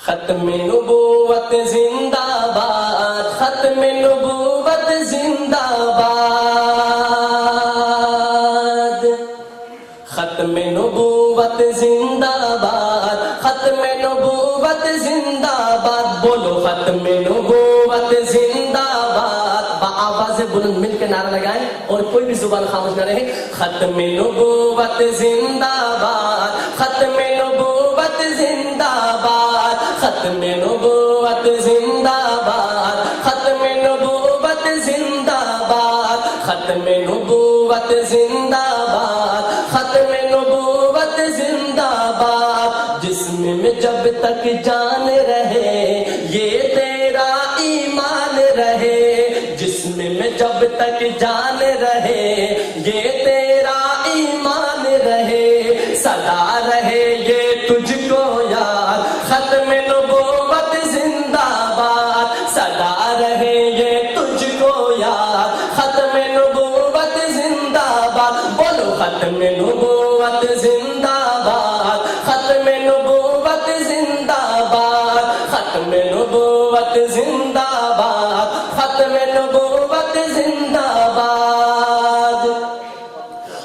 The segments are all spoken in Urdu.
ختم نبوت زندہ باد، ختم نبوت زندہ باد، ختم نبوت زندہ باد، ختم نبوت زندہ باد، بولو ختم نبوت زندہ باد، بآواز بلند مل کے نعرہ لگائیں اور کوئی بھی زبان خاموش نہ رہے. ختم نبوت زندہ باد، ختم نبوت زندہ باد، ختم نبوت زندہ باد، ختم نبوت زندہ باد، ختم نبوت زندہ باد، ختم نبوت زندہ باد. جسم میں جب تک جان رہے یہ تیرا ایمان رہے، جسم میں جب تک جان رہے یہ تیرا ایمان رہے، صدا رہے یہ تجھ کو یاد، ختم نبوت زندہ باد، صدا رہے یہ تجھ کو یاد، ختم نبوت زندہ باد. بولو ختم نبوت زندہ باد، ختم نبوت زندہ باد، ختم نبوت زندہ باد، ختم نبوت زندہ باد.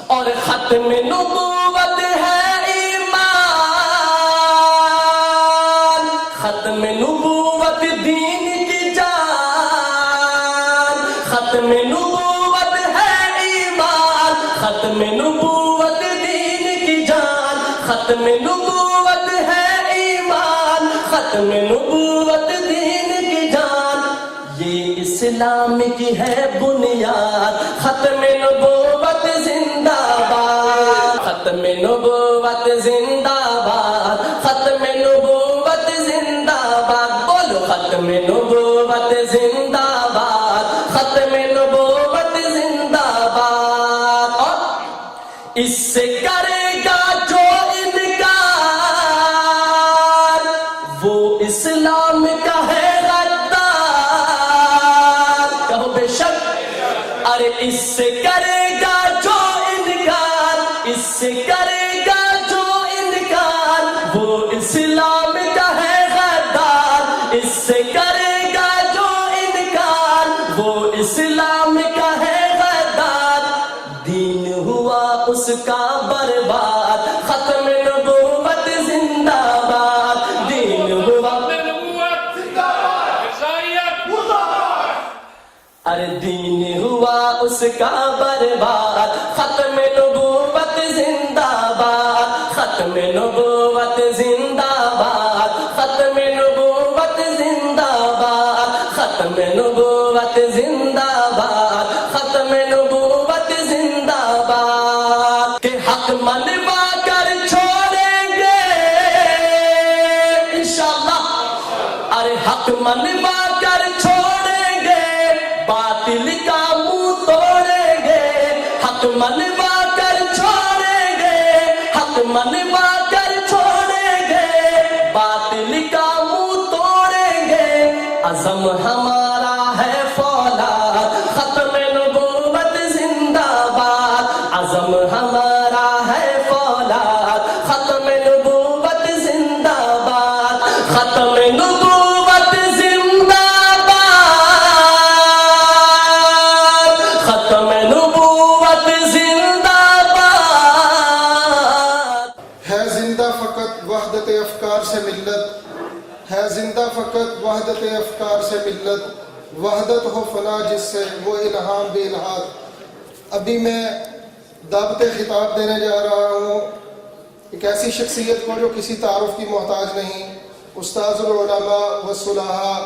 اور ختم نبوت ہے ایمان، ختم نبوت دین کی جان، ختم نبوت ہے ایمان، ختم نبوت دین کی جان، ختم نبوت ہے ایمان، ختم نبوت دین کی جان. یہ اسلام کی ہے بنیاد، ختم نبوت زندہ باد، ختم نبوت زندہ باد، ختم نبوت زندہ باد. بولو ختم نبوت زندہ باد، ختم نبوت زندہ باد. اور اس سے کرے گا جو انکار وہ اسلام کا ہے غدار. کہو بے شک. ارے اس سے کرے گا جو انکار، اس سے کرے گا جو انکار وہ اسلام کا ہے غدار، اس سے کرے گا جو انکار وہ اسلام کا ہے غدار. دین ہوا اس کا برباد، ختم نبوت زندہ باد، دین ہوا. ارے دین ہوا اس کا برباد، ختم نبوت زندہ باد، ختم نبوت زندہ باد، ختم نبوت زندہ باد، ختم نبوت زندہ باد، ختم نبوت زندہ باد. کہ حق منوا کر چھوڑیں گے انشاءاللہ، ارے حق منوا کر چھوڑیں گے، باطل کا منہ توڑیں گے، حق منوا کر چھوڑیں گے، حق منوا کر چھوڑیں گے، باطل کا منہ توڑیں گے. عزم ہمارا ہے فولاد، ختم نبوت زندہ باد، عزم ہمارا ہے فولاد، ختم نبوت زندہ باد، ختم نبوت زندہ باد، ختم نبوت زندہ باد. ہے زندہ فقط وحدت افکار سے ملت، ہے زندہ فقط وحدت افکار سے ملت، وحدت ہو فنا جس سے وہ الہام بے الہات. ابھی میں دعوت خطاب دینے جا رہا ہوں ایک ایسی شخصیت کو جو کسی تعارف کی محتاج نہیں، استاذ العلماء والصلحاء،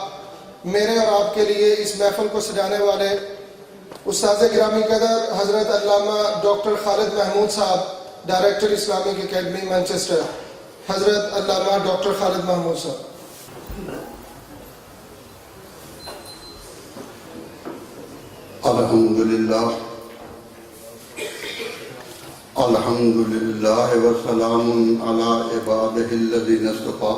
میرے اور آپ کے لیے اس محفل کو سجانے والے استاذ گرامی قدر حضرت علامہ ڈاکٹر خالد محمود صاحب، ڈائریکٹر اسلامک اکیڈمی مانچسٹر، حضرت علامہ ڈاکٹر خالد محمود صاحب. الحمدللہ الحمدللہ وسلام علی عبادہ الذین اصطفیٰ،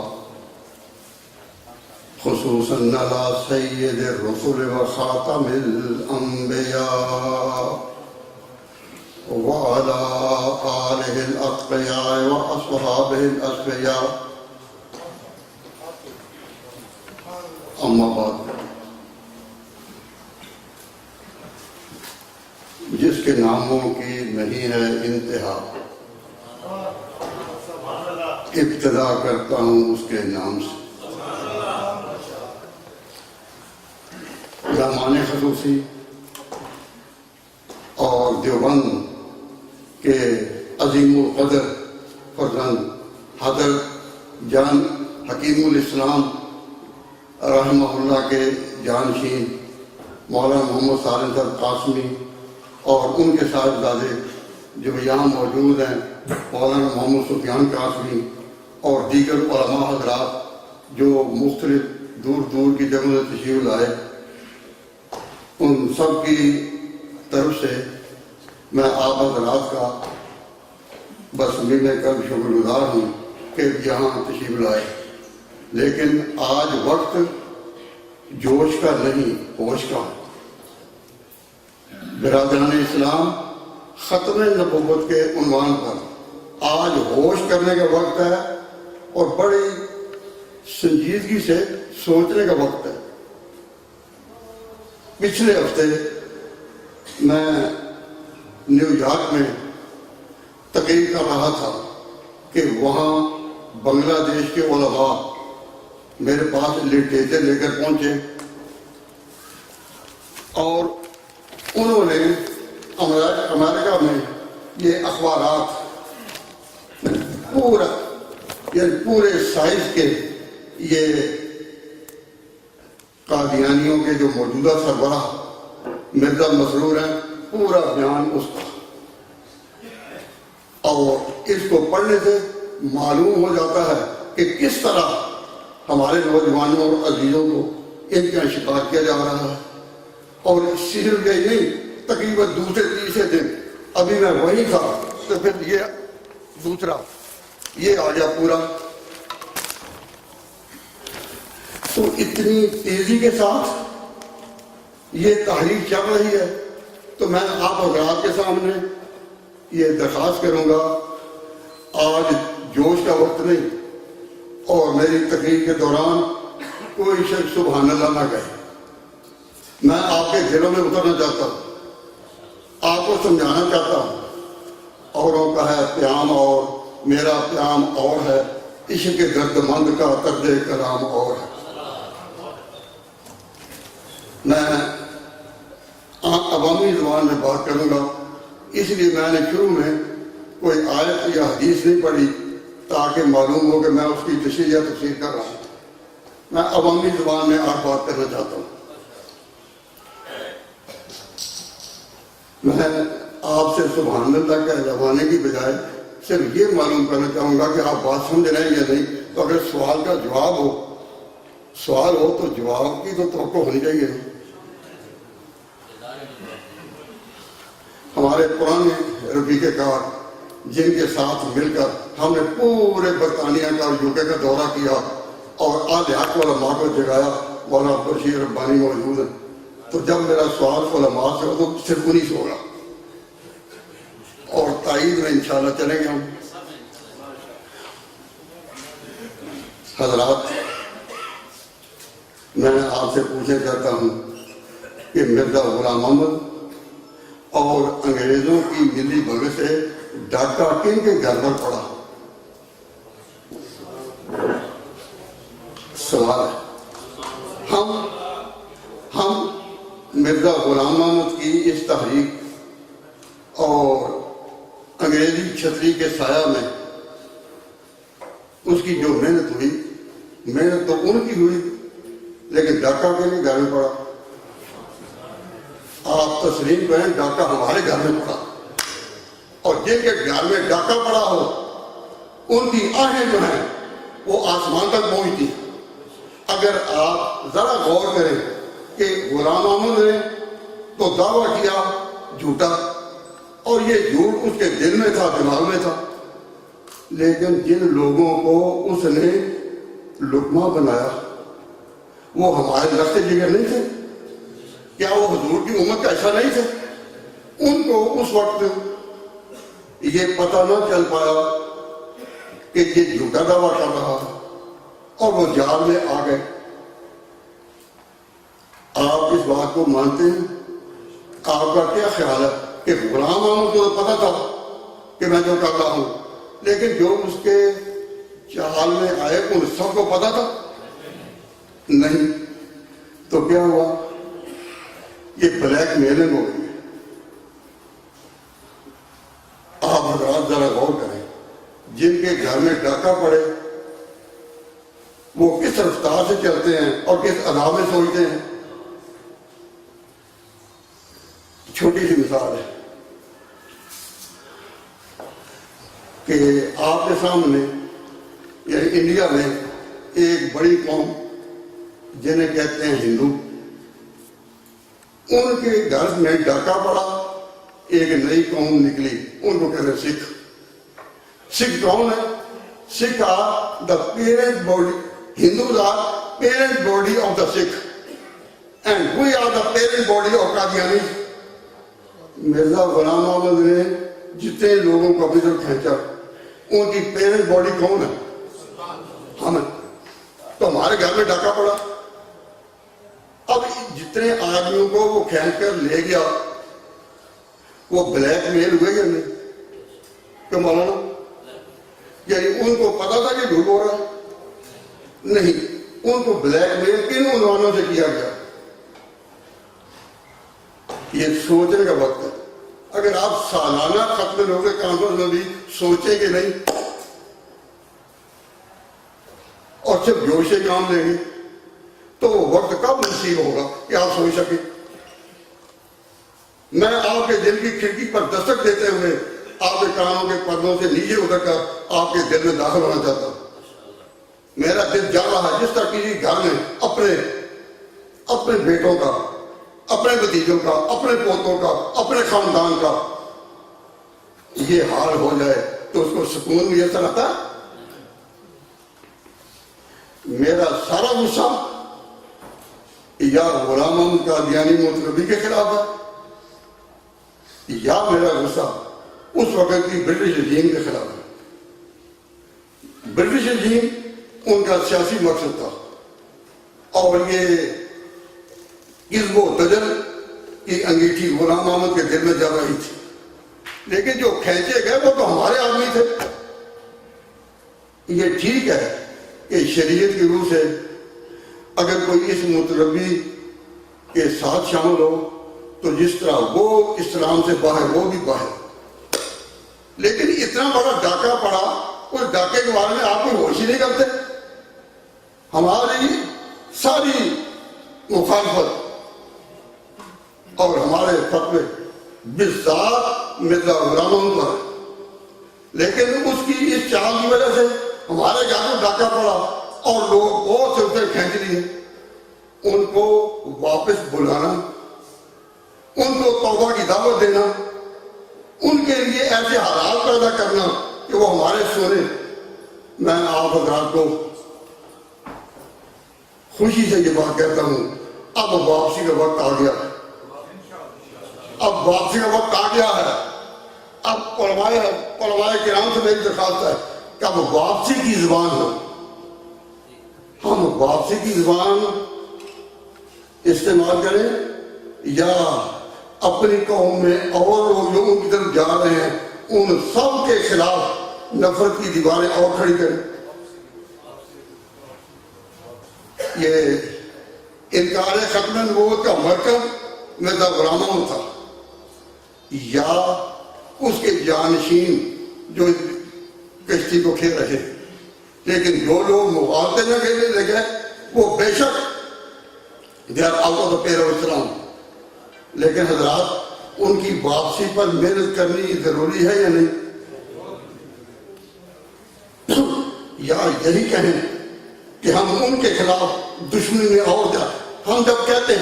خصوصاً علی سید الرسل وخاتم الانبیاء وعلى آلہ الاتقیاء واصحابہ الاصفیاء اما بعد، جس کے ناموں کی نہیں ہے انتہا، ابتدا کرتا ہوں اس کے نام سے۔ رحمان خصوصی اور دیوبند کے عظیم القدر فرزند حضرت جان حکیم الاسلام رحمہ اللہ کے جانشین مولانا محمد سالم صاحب قاسمی اور ان کے صاحبزادے جو یہاں موجود ہیں، مولانا محمد سفیان قاسمی اور دیگر علماء حضرات جو مختلف دور دور کی جگہوں سے تشریف لائے، ان سب کی طرف سے میں آپ حضرات کا بس ملنے کا شکر گزار ہوں کہ یہاں تشریف لائے۔ لیکن آج وقت جوش کا نہیں، ہوش کا۔ برادران اسلام، ختم نبوت کے عنوان پر آج ہوش کرنے کا وقت ہے اور بڑی سنجیدگی سے سوچنے کا وقت ہے۔ پچھلے ہفتے میں نیو یارک میں تقریر کر رہا تھا کہ وہاں بنگلہ دیش کے علماء میرے پاس لٹریچر لے کر پہنچے اور انہوں نے امریکہ میں یہ اخبارات پورے سائز کے یہ قادیانیوں کے جو موجودہ سربراہ مرزا مسرور ہیں، پورا بیان اس کا، اور اس کو پڑھنے سے معلوم ہو جاتا ہے کہ کس طرح ہمارے نوجوانوں اور عزیزوں کو ان کا شکار کیا جا رہا ہے۔ اور صرف یہ نہیں، تقریباً دوسرے تیسرے دن ابھی میں وہیں تھا تو پھر یہ دوسرا یہ آ گیا پورا۔ تو اتنی تیزی کے ساتھ یہ تحریک چل رہی ہے، تو میں آپ حضرات کے سامنے یہ درخواست کروں گا، آج جوش کا وقت نہیں، اور میری تقریر کے دوران کوئی شخص سبحان اللہ نہ کہے۔ میں آپ کے دلوں میں اترنا چاہتا ہوں، آپ کو سمجھانا چاہتا ہوں۔ اوروں کا ہے پیام اور میرا پیام اور ہے، عشق درد مند کا طرز کلام اور ہے۔ میں عوامی زبان میں بات کروں گا، اس لیے میں نے شروع میں کوئی آیت یا حدیث نہیں پڑھی تاکہ معلوم ہو کہ میں اس کی تشریح یا تفسیر کر رہا ہوں۔ میں عوامی زبان میں آج بات کرنا چاہتا ہوں۔ میں آپ سے سبحان اللہ کہلوانے کی بجائے صرف یہ معلوم کرنا چاہوں گا کہ آپ بات سمجھ رہے ہیں یا نہیں۔ تو اگر سوال کا جواب ہو، سوال ہو تو جواب کی تو توقع ہونی چاہیے۔ ہمارے پرانے رفیق کار جن کے ساتھ مل کر ہم نے پورے برطانیہ کا اور UK کا دورہ کیا اور آدھے حق علماء کو جگایا، مولانا عبدالرشید ربانی موجود ہے، تو جب میرا سوال علماء سے ہو تو صرف انہیں سے ہوگا، اور تائید میں انشاءاللہ چلیں گے ہم۔ حضرات، میں آپ سے پوچھنا چاہتا ہوں کہ مرزا غلام احمد اور انگریزوں کی ملی بھگت سے ڈاکہ کن کے گھر پر پڑا؟ سوال ہے۔ ہم مرزا غلام احمد کی اس تحریک اور انگریزی چھتری کے سایہ میں اس کی جو محنت ہوئی، محنت تو ان کی ہوئی، لیکن ڈاکہ کے لیے گھر میں پڑا۔ آپ تسلیم کریں، ڈاکہ ہمارے گھر میں پڑا، اور جن کے گھر میں ڈاکہ پڑا ہو ان کی آہیں جو ہیں وہ آسمان تک پہنچتی۔ اگر آپ ذرا غور کریں کہ غلام احمد نے تو دعویٰ کیا جھوٹا، اور یہ جھوٹ اس کے دل میں تھا، دماغ میں تھا، لیکن جن لوگوں کو اس نے لقمہ بنایا وہ ہمارے لشکر جگر نہیں تھے؟ کیا وہ حضور کی امت کا ایسا نہیں تھے؟ ان کو اس وقت یہ پتہ نہ چل پایا کہ یہ جھوٹا دعویٰ کر رہا، اور وہ جال میں آ گئے۔ کو مانتے ہیں؟ آپ کا کیا خیال ہے کہ غلام احمد کو تو پتا تھا کہ میں جو کر رہا ہوں، لیکن جو اس کے چال میں آئے ان سب کو پتا تھا؟ نہیں۔ تو کیا ہوا؟ یہ بلیک میلنگ ہو گئی۔ آپ حضرات ذرا غور کریں، جن کے گھر میں ڈاکہ پڑے وہ کس رفتار سے چلتے ہیں اور کس ادا میں سوچتے ہیں۔ چھوٹی سی مثال ہے کہ آپ کے سامنے یعنی انڈیا میں ایک بڑی قوم جنہیں کہتے ہیں ہندو، ان کے گھر میں ڈاکہ پڑا، ایک نئی قوم نکلی، ان کو کہتے ہیں سکھ۔ سکھ کون ہے؟ Sikh are the parent body, Hindus are parent body of the Sikh and we are the parent body of Qadiani. Mirza Ghulam Ahmad نے جتنے لوگوں کو ابھی تک کھینچا ان کی پیرنٹ باڈی کون ہے؟ ہم۔ تو ہمارے گھر میں ڈاکہ پڑا، اب جتنے آدمیوں کو وہ کھینچ کر لے گیا وہ بلیک میل ہوئے یا نہیں کہ مولانا؟ یعنی ان کو پتا تھا کہ جھوٹ ہو رہا ہے؟ نہیں، ان کو بلیک میل کن عنوانوں سے کیا گیا؟ یہ سوچنے کا وقت ہے۔ اگر آپ سالانہ ختم لوگے کانفرنس میں بھی سوچیں گے نہیں اور صرف جوش سے کام لیں گے تو وہ وقت کب نصیب ہوگا کہ آپ سوچ سکیں؟ میں آپ کے دل کی کھڑکی پر دستک دیتے ہوئے آپ کے کانوں کے پردوں سے نیچے اتر کر آپ کے دل میں داخل ہونا چاہتا ہوں۔ میرا دل جا رہا ہے جس طرح کسی گھر میں اپنے بیٹوں کا، اپنے بھتیجوں کا، اپنے پوتوں کا، اپنے خاندان کا یہ حال ہو جائے تو اس کو سکون میسر آتا ہے؟ میرا سارا غصہ یا غلام احمد قادیانی مطلبی کے خلاف ہے یا میرا غصہ اس وقت کی برٹش رجیم کے خلاف ہے۔ برٹش رجیم ان کا سیاسی مقصد تھا اور یہ کذب و دجل کی انگیٹھی غلام احمد کے دل میں جا رہی تھی، لیکن جو کھینچے گئے وہ تو ہمارے آدمی تھے۔ یہ ٹھیک ہے کہ شریعت کی روح سے اگر کوئی اس متربی کے ساتھ شامل ہو تو جس طرح وہ اسلام سے باہر وہ بھی باہر، لیکن اتنا بڑا ڈاکہ پڑا، اس ڈاکے کے بارے میں آپ کوئی ہوش ہی نہیں کرتے۔ ہماری ساری مخالفت اور ہمارے فتوے بالذات مرزا غلام احمد پر، لیکن اس کی اس چال کی وجہ سے ہمارے گھر میں ڈاکہ پڑا اور لوگ بہت سے اسے کھینچ لیے۔ ان کو واپس بلانا، ان کو توبہ کی دعوت دینا، ان کے لیے ایسے حالات پیدا کرنا کہ وہ ہمارے سنے۔ میں آپ حضرات کو خوشی سے یہ بات کہتا ہوں، اب واپسی کا وقت آ گیا ہے، اب واپسی کا وقت آ گیا ہے۔ اب علماء کرام سے میری درخواست ہے کہ اب واپسی کی زبان ہو، ہم واپسی کی زبان استعمال کریں یا اپنی قوم میں اور لوگ جو ان کی طرف جا رہے ہیں ان سب کے خلاف نفرت کی دیواریں اور کھڑی کریں۔ یہ انکار ختم نبوت کا مرکز مرزا غلام احمد تھا یا اس کے جانشین جو کشتی کو کھیل رہے، لیکن جو لوگ مغالطے میں کھیلنے لگے وہ بے شک they are out of the pair of Islam، لیکن حضرات ان کی واپسی پر محنت کرنی ضروری ہے یا نہیں؟ یا یہی کہیں کہ ہم ان کے خلاف دشمنی میں اور جائیں؟ ہم جب کہتے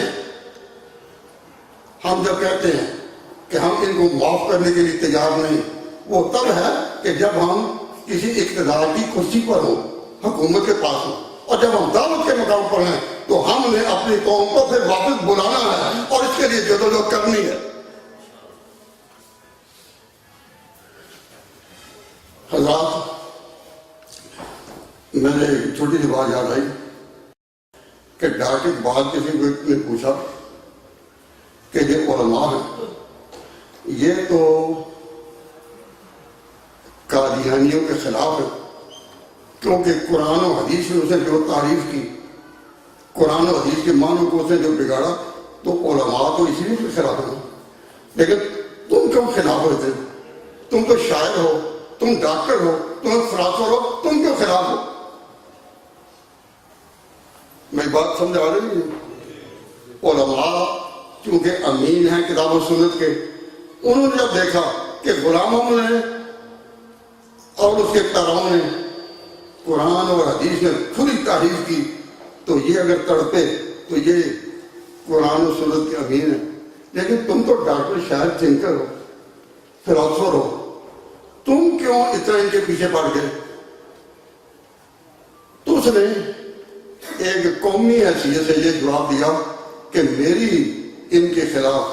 ہیں کہ ہم ان کو معاف کرنے کے لیے تیار نہیں، وہ تب ہے کہ جب ہم کسی اقتدار کی کرسی پر ہوں، حکومت کے پاس ہوں، اور جب ہم دعوت کے مقام پر ہیں تو ہم نے اپنی قوم کو پھر واپس بلانا ہے اور اس کے لیے جدوجہد کرنی ہے۔ حضرات، میں نے ایک چھوٹی سی بات یاد آئی کہ ڈاکٹر کے بعد کسی نے پوچھا کہ یہ علماء ہیں، یہ تو قادیانیوں کے خلاف ہے، کیونکہ قرآن و حدیث میں اسے جو تعریف کی، قرآن و حدیث کے معنوں کو اسے جو بگاڑا، تو علماء تو اسی لیے خلاف ہیں۔ لیکن تم کیوں خلاف ہوتے؟ تم تو شاعر ہو، تم ڈاکٹر ہو، تم فلاسفر ہو، تم کیوں خلاف ہو؟ میں بات سمجھا رہی ہوں؟ علماء چونکہ امین ہیں کتاب و سنت کے، انہوں نے جب دیکھا کہ غلاموں نے اور اس کے پیرووں نے قرآن اور حدیث میں کھلی تعریف کی، تو یہ اگر تڑپے تو یہ قرآن و سنت کے امین ہیں۔ لیکن تم تو ڈاکٹر، شاعر، تھنکر ہو، فلاسفر ہو، تم کیوں اتنا ان کے پیچھے پڑ گئے؟ تو اس نے ایک قومی حیثیت سے یہ جواب دیا کہ میری ان کے خلاف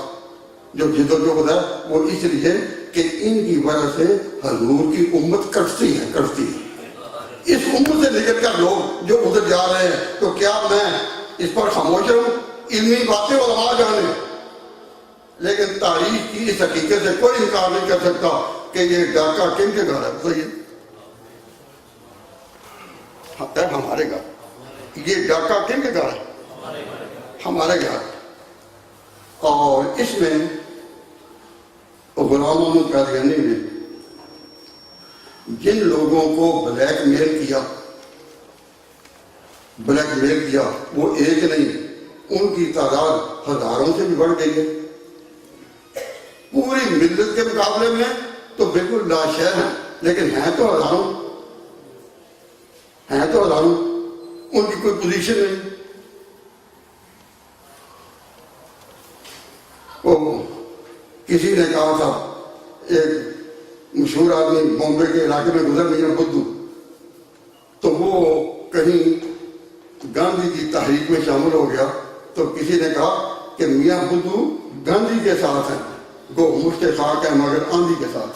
جو جدوجہد ہے وہ اس لیے کہ ان کی وجہ سے حضور کی امت کٹتی ہے۔ اس امت سے نکل کر لوگ جو ادھر جا رہے ہیں، تو کیا میں اس پر خاموش رہوں؟ علمی باتیں علماء جانے، لیکن تاریخ کی اس حقیقت سے کوئی انکار نہیں کر سکتا کہ یہ ڈاکہ کن کے گھر ہے؟ صحیح ہے، ہمارے گھر۔ یہ ڈاکہ کن کے گھر ہے؟ ہمارے گھر۔ اور اس میں غلام محمد قادیانی نے جن لوگوں کو بلیک میل کیا وہ ایک نہیں، ان کی تعداد ہزاروں سے بھی بڑھ گئی ہے۔ پوری ملت کے مقابلے میں تو بالکل لاشعور ہیں، لیکن ہیں تو ہزاروں، ان کی کوئی پوزیشن نہیں۔ کسی نے کہا تھا، ایک مشہور آدمی بامبے کے علاقے میں گزر میاں بدھو، تو وہ کہیں گاندھی کی تحریک میں شامل ہو گیا، تو کسی نے کہا کہ میاں بدھو گاندھی کے ساتھ ہیں، گو مشت خاک ہیں مگر آندھی کے ساتھ،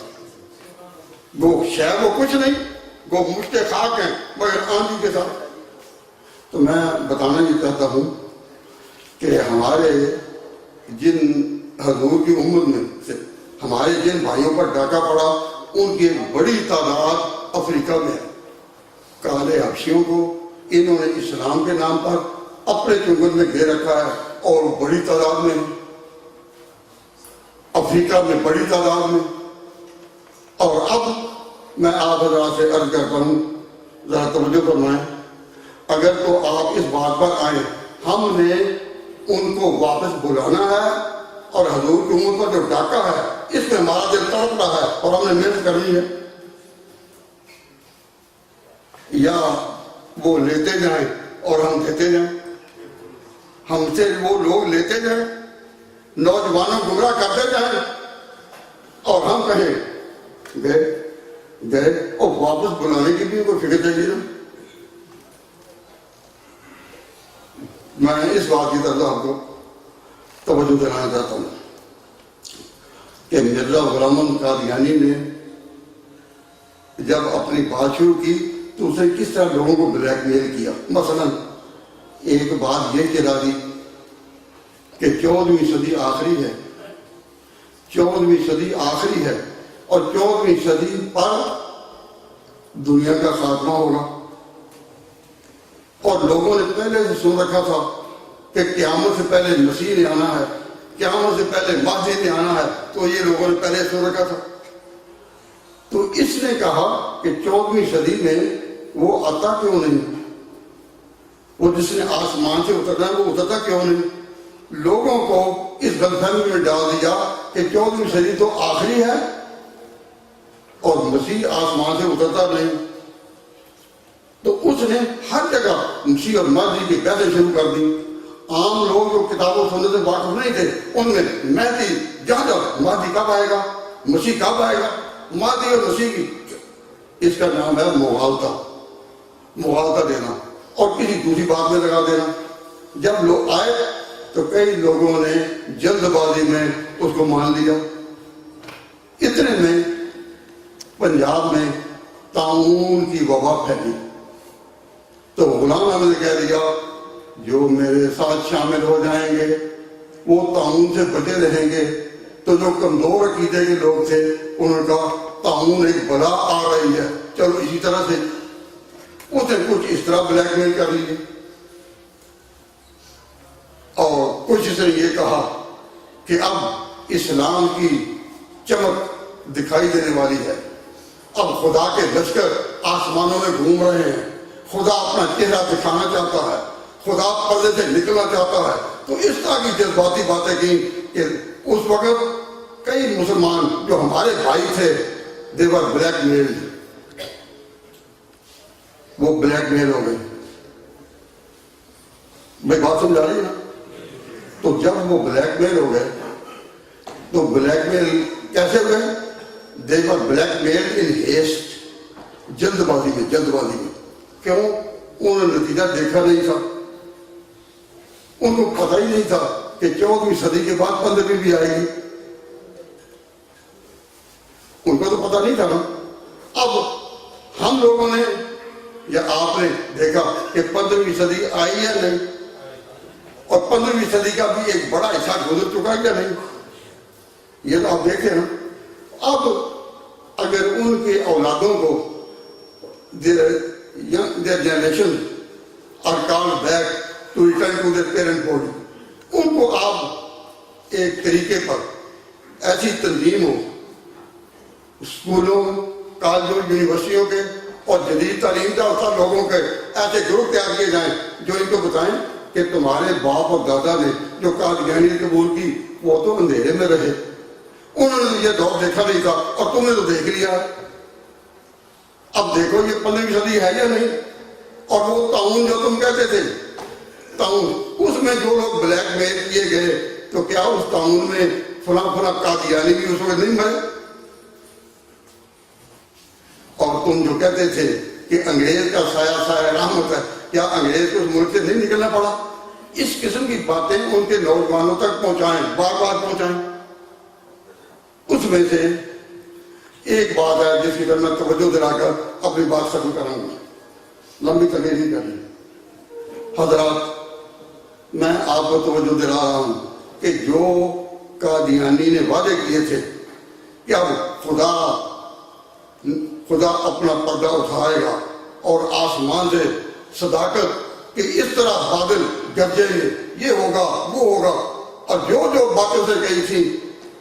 گو شاید وہ کچھ نہیں، گو مشت خاک ہیں مگر آندھی کے ساتھ۔ تو میں بتانا یہ چاہتا ہوں کہ ہمارے جن حضور کی امت میں سے ہمارے جن بھائیوں پر ڈاکہ پڑا، ان کی ایک بڑی تعداد افریقہ میں ہے۔ کالے حبشیوں کو انہوں نے اسلام کے نام پر اپنے چنگل میں گھیر رکھا ہے، اور بڑی تعداد میں افریقہ میں، بڑی تعداد میں۔ اور اب میں آپ حضرات سے عرض کرتا ہوں، ذرا توجہ فرمائیں، اگر تو آپ اس بات پر آئیں ہم نے ان کو واپس بلانا ہے، اور حضور کی امت پر جو ڈاکہ ہے اس میں ہمارا دل تڑپ رہا ہے اور ہم نے محنت کرنی ہے، یا وہ لیتے جائیں اور ہم دیتے جائیں، ہم سے وہ لوگ لیتے جائیں، نوجوانوں گمراہ کرتے جائیں، اور ہم کہیں گئے اور واپس بلانے کی بھی کوئی فکر چاہیے نا۔ میں اس بات کی طرف آپ کو توجہ دلانا چاہتا ہوں کہ مرزا غلام محمد قادیانی نے جب اپنی بات شروع کی تو اسے کس طرح لوگوں کو بلیک میل کیا۔ مثلا ایک بات یہ چلا دی کہ 14ویں صدی آخری ہے، 14ویں صدی آخری ہے، اور 14ویں صدی پر دنیا کا خاتمہ ہوگا، اور لوگوں نے پہلے سے سن رکھا تھا کہ قیامت سے پہلے مسیح نے آنا ہے، قیامت سے پہلے مہدی نے آنا ہے، تو یہ لوگوں نے پہلے سن رکھا تھا۔ تو اس نے کہا کہ 14ویں صدی میں وہ آتا کیوں نہیں، وہ جس نے آسمان سے اترنا ہے وہ اترتا کیوں نہیں؟ لوگوں کو اس غلط فہمی میں ڈال دیا کہ 14ویں صدی تو آخری ہے اور مسیح آسمان سے اترتا نہیں، تو اس نے ہر جگہ مسیح اور مہدی کی بحثیں شروع کر دی۔ عام لوگ جو کتاب و سنت سے واقف نہیں تھے ان میں مہدی جہاں مہدی کب آئے گا، مسیح کب آئے گا، مہدی اور مسیح کی اس کا نام ہے مغالطہ دینا اور کسی دوسری بات میں لگا دینا۔ جب لوگ آئے تو کئی لوگوں نے جلد بازی میں اس کو مان لیا۔ اتنے میں پنجاب میں طاعون کی وبا پھیلی تو غلام احمد نے کہہ دیا جو میرے ساتھ شامل ہو جائیں گے وہ طاعون سے بچے رہیں گے. تو جو کمزور عقیدے کے لوگ تھے انہوں نے کہا طاعون ایک بلا آ رہی ہے, چلو اسی طرح سے اس نے کچھ اس طرح بلیک میل کر لیے, اور کچھ اس نے یہ کہا کہ اب اسلام کی چمک دکھائی دینے والی ہے, اب خدا کے لشکر آسمانوں میں گھوم رہے ہیں, خدا اپنا چہرہ دکھانا چاہتا ہے, خدا پردے سے نکلنا چاہتا ہے. تو اس طرح کی جذباتی باتیں کی کہ اس وقت کئی مسلمان جو ہمارے بھائی تھے they were بلیک میلڈ, وہ بلیک میل ہو گئے. میں بات سمجھا رہی نا؟ تو جب وہ بلیک میل ہو گئے تو بلیک میل کیسے ہوئے؟ they were blackmail in haste, جلد بازی میں. کیوں؟ انہوں نے نتیجہ دیکھا نہیں تھا, ان کو پتہ ہی نہیں تھا کہ 14ویں صدی کے بعد 15ویں بھی آئے گی. ان کو تو پتہ نہیں تھا نا. اب ہم لوگوں نے یا آپ نے دیکھا کہ 15ویں صدی آئی یا نہیں, اور 15ویں صدی کا بھی ایک بڑا حصہ گزر چکا ہے یا نہیں, یہ تو آپ دیکھیں نا. اب اگر ان کے اولادوں کو their generation are called back to return to their parent body, ان کو آپ ایک طریقے پر ایسی تنظیم ہو, اسکولوں, کالجوں, یونیورسٹیوں کے اور جدید تعلیم یافتہ لوگوں کے ایسے گروپ تیار کیے جائیں جو ان کو بتائیں کہ تمہارے باپ اور دادا نے جو قادیانی قبول کی وہ تو اندھیرے میں رہے, انہوں نے یہ دور دیکھا نہیں تھا اور تم نے تو دیکھ لیا. اب دیکھو یہ 15ویں صدی ہے یا نہیں. اور وہ طاعون جو تم کہتے تھے, طاعون, اس میں جو لوگ بلیک میل کیے گئے تو کیا اس طاعون میں فلاں قادیانی بھی اس وقت نہیں مرے؟ اور تم جو کہتے تھے کہ انگریز کا سایہ رحمت ہے, کیا انگریز کو اس ملک سے نہیں نکلنا پڑا؟ اس قسم کی باتیں ان کے نوجوانوں تک پہنچائیں, بار بار پہنچائیں. اس میں سے ایک بات ہے جس کی طرف میں توجہ دلا کر اپنی بات ختم کروں گا, لمبی تقریر نہیں کرنی. حضرات, میں آپ کو توجہ دلا رہا ہوں کہ جو قادیانی نے وعدے کیے تھے کہ اب خدا اپنا پردہ اٹھائے گا اور آسمان سے صداقت کہ اس طرح بادل گرجیں گے, یہ ہوگا وہ ہوگا, اور جو باتیں سے کہی تھی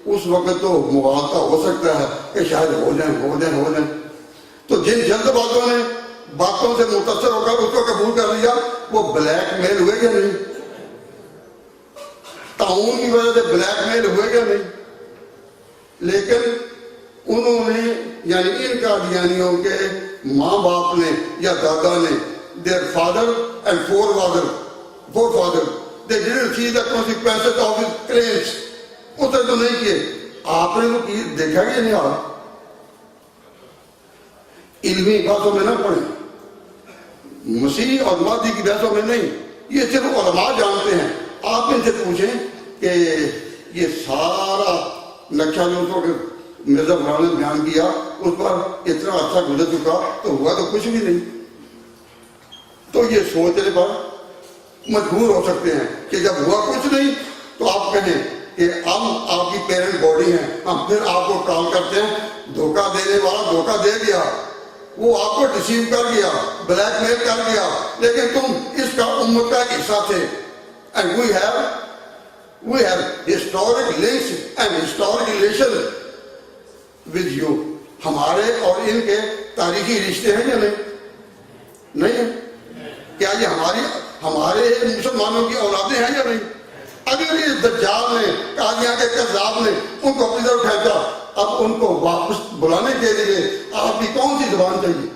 اس وقت تو مغالطہ ہو سکتا ہے کہ شاید ہو جائیں. تو جن جلد بازوں نے باتوں سے متاثر ہو کر اس کو قبول کر لیا وہ بلیک میل ہوئے کہ نہیں؟ طاعون کی وجہ سے بلیک میل ہوئے کہ نہیں؟ لیکن انہوں نے یعنی ان قادیانیوں کے ماں باپ نے یا دادا نے their father and forefather they didn't see the consequences of his claims. اسے تو نہیں کیے. آپ نے تو دیکھا کہ نہیں, آپ علمی باتوں میں نہ پڑھیں, مسیح اور مہدی کی بحثوں میں نہیں, یہ صرف علماء جانتے ہیں. آپ ان سے پوچھیں کہ یہ سارا نقشہ جو اس وقت مرزا غلام نے بیان کیا اس پر اتنا اچھا گزر چکا تو ہوا تو کچھ بھی نہیں. تو یہ سوچنے پر مجبور ہو سکتے ہیں کہ جب ہوا کچھ نہیں تو آپ کہیں کہ ہم آپ کی پیرنٹ باڈی ہیں, ہم پھر آپ کو کال کرتے ہیں. دھوکہ دینے والا دھوکہ دے گیا, وہ آپ کو ڈسیو کر گیا, بلیک میل کر گیا, لیکن تم اس کا امت کا ایک حصہ تھے. And we have historic links and historic relation with you. ہمارے اور ان کے تاریخی رشتے ہیں یا نہیں ہیں؟ کیا یہ ہمارے مسلمانوں کی اولادیں ہیں یا نہیں؟ اگر اس دجال نے, قادیاں کے کذاب نے ان کو اپنی طرف کھینچا, اب ان کو واپس بلانے کے لیے آپ کی کون سی زبان چاہیے؟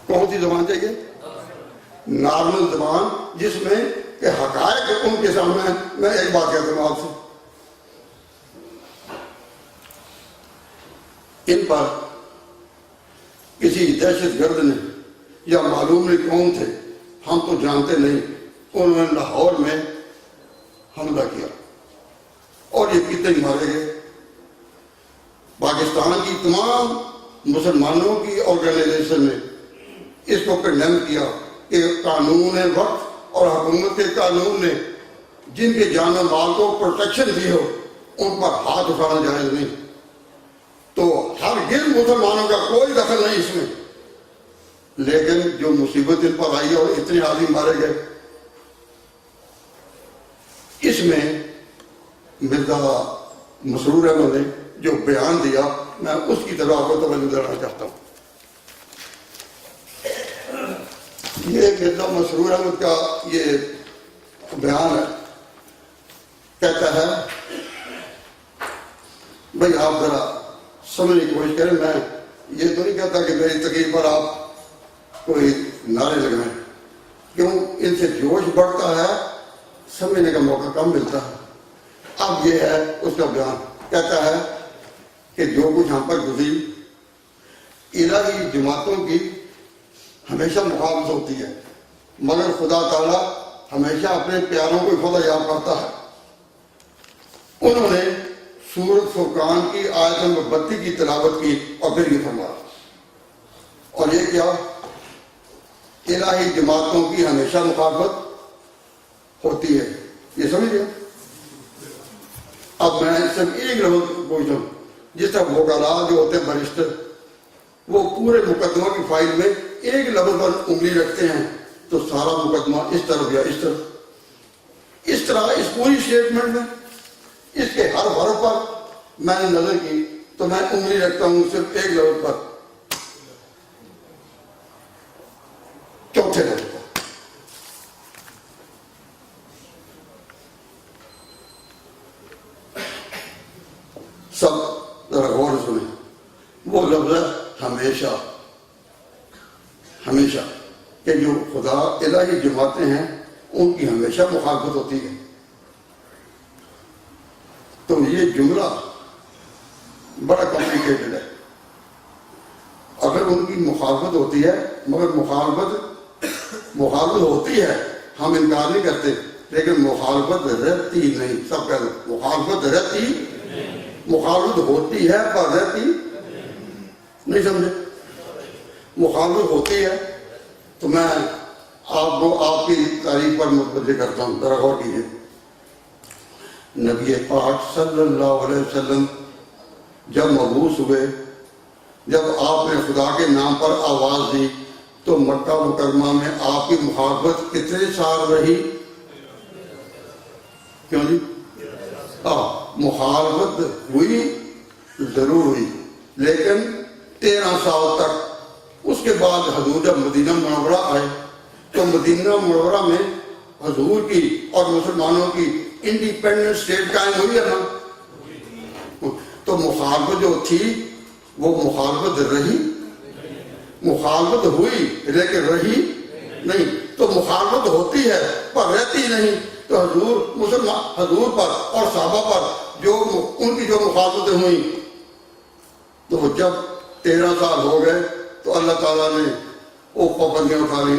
کون سی زبان چاہیے؟ نارمل زبان جس میں کہ حقائق ان کے سامنے. میں ایک بات کہتا ہوں آپ سے, ان پر کسی دہشت گرد نے یا معلوم نہیں کون تھے, ہم تو جانتے نہیں, انہوں نے لاہور میں حملہ کیا اور یہ کتنے مارے گئے. پاکستان کی تمام مسلمانوں کی آرگنائزیشن نے اس کو کنڈیم کیا کہ قانون وقت اور حکومت کے قانون نے جن کے جان و مال کو پروٹیکشن دی ہو ان پر ہاتھ اٹھانا جائز نہیں. تو ہرگز مسلمانوں کا کوئی دخل نہیں اس میں. لیکن جو مصیبت ان پر آئی اور اتنے آدمی مارے گئے، اس میں مرزا مسرور احمد نے جو بیان دیا، میں اس کی طرف آپ کو توجہ دینا چاہتا ہوں. یہ مرزا مسرور احمد کا یہ بیان ہے. کہتا ہے بھائی آپ ذرا سمجھنے کی کوشش کریں. میں یہ تو نہیں کہتا کہ میری تقریر پر آپ کوئی نعرے لگائیں، کیوں ان سے جوش بڑھتا ہے، سمجھنے کا موقع کم ملتا ہے. اب یہ ہے اس کا بیان. کہتا ہے کہ جو کچھ ہم پر گزری الہی جماعتوں کی ہمیشہ مخالفت ہوتی ہے، مگر خدا تعالیٰ ہمیشہ اپنے پیاروں کو خدا یاد کرتا ہے. انہوں نے سورۃ فرقان کی آیت نمبر 32 کی تلاوت کی اور پھر یہ فرمایا، اور یہ کیا؟ الہی جماعتوں کی ہمیشہ مخالفت ہوتی ہے. یہ سمجھ گئے؟ اب میں صرف ایک لفظ پوچھتا ہوں. جس طرح وکلاء جو ہوتے ہیں برسٹر، وہ پورے مقدمہ کی فائل میں ایک لفظ پر انگلی رکھتے ہیں تو سارا مقدمہ اس طرف یا اس طرح اس پوری اسٹیٹمنٹ میں اس کے ہر حرف پر میں نے نظر کی تو میں انگلی رکھتا ہوں صرف ایک لفظ پر، چوتھے لفظ پر. سب ذرا غور سنیں. وہ لفظ ہے ہمیشہ. ہمیشہ کہ جو خدا الہی جماعتیں ہیں ان کی ہمیشہ مخالفت ہوتی ہے. تو یہ جملہ بڑا کمپلیکیٹڈ ہے. اگر ان کی مخالفت ہوتی ہے، مگر مخالفت ہوتی ہے، ہم انکار نہیں کرتے، لیکن مخالفت رہتی نہیں. سب کہہ دو مخالفت رہتی، مخالفت ہوتی ہے پر رہتی نہیں. سمجھے؟ مخالفت ہوتی ہے. تو میں آپ کو آپ کی تعریف پر متوجہ کرتا ہوں، ذرا غور کیجیے. نبی پاک صلی اللہ علیہ وسلم جب مبعوث ہوئے، جب آپ نے خدا کے نام پر آواز دی تو مکہ مکرمہ میں آپ کی مخالفت کتنے سال رہی؟ کیوں جی؟ مخالفت ہوئی، ضرور ہوئی، لیکن 13 سال تک. اس کے بعد حضور جب مدینہ منورہ آئے تو مدینہ منورہ میں حضور کی اور مسلمانوں کی انڈیپینڈنٹ اسٹیٹ قائم ہوئی ہے نا. تو مخالفت جو تھی وہ مخالفت رہی، مخالفت ہوئی لیکن رہی نہیں. تو مخالفت ہوتی ہے پر رہتی نہیں. تو حضور پر اور صحابہ پر جو ان کی جو مخالفتیں ہوئیں، تو جب 13 سال ہو گئے تو اللہ تعالیٰ نے وہ پابندیاں اٹھا لی.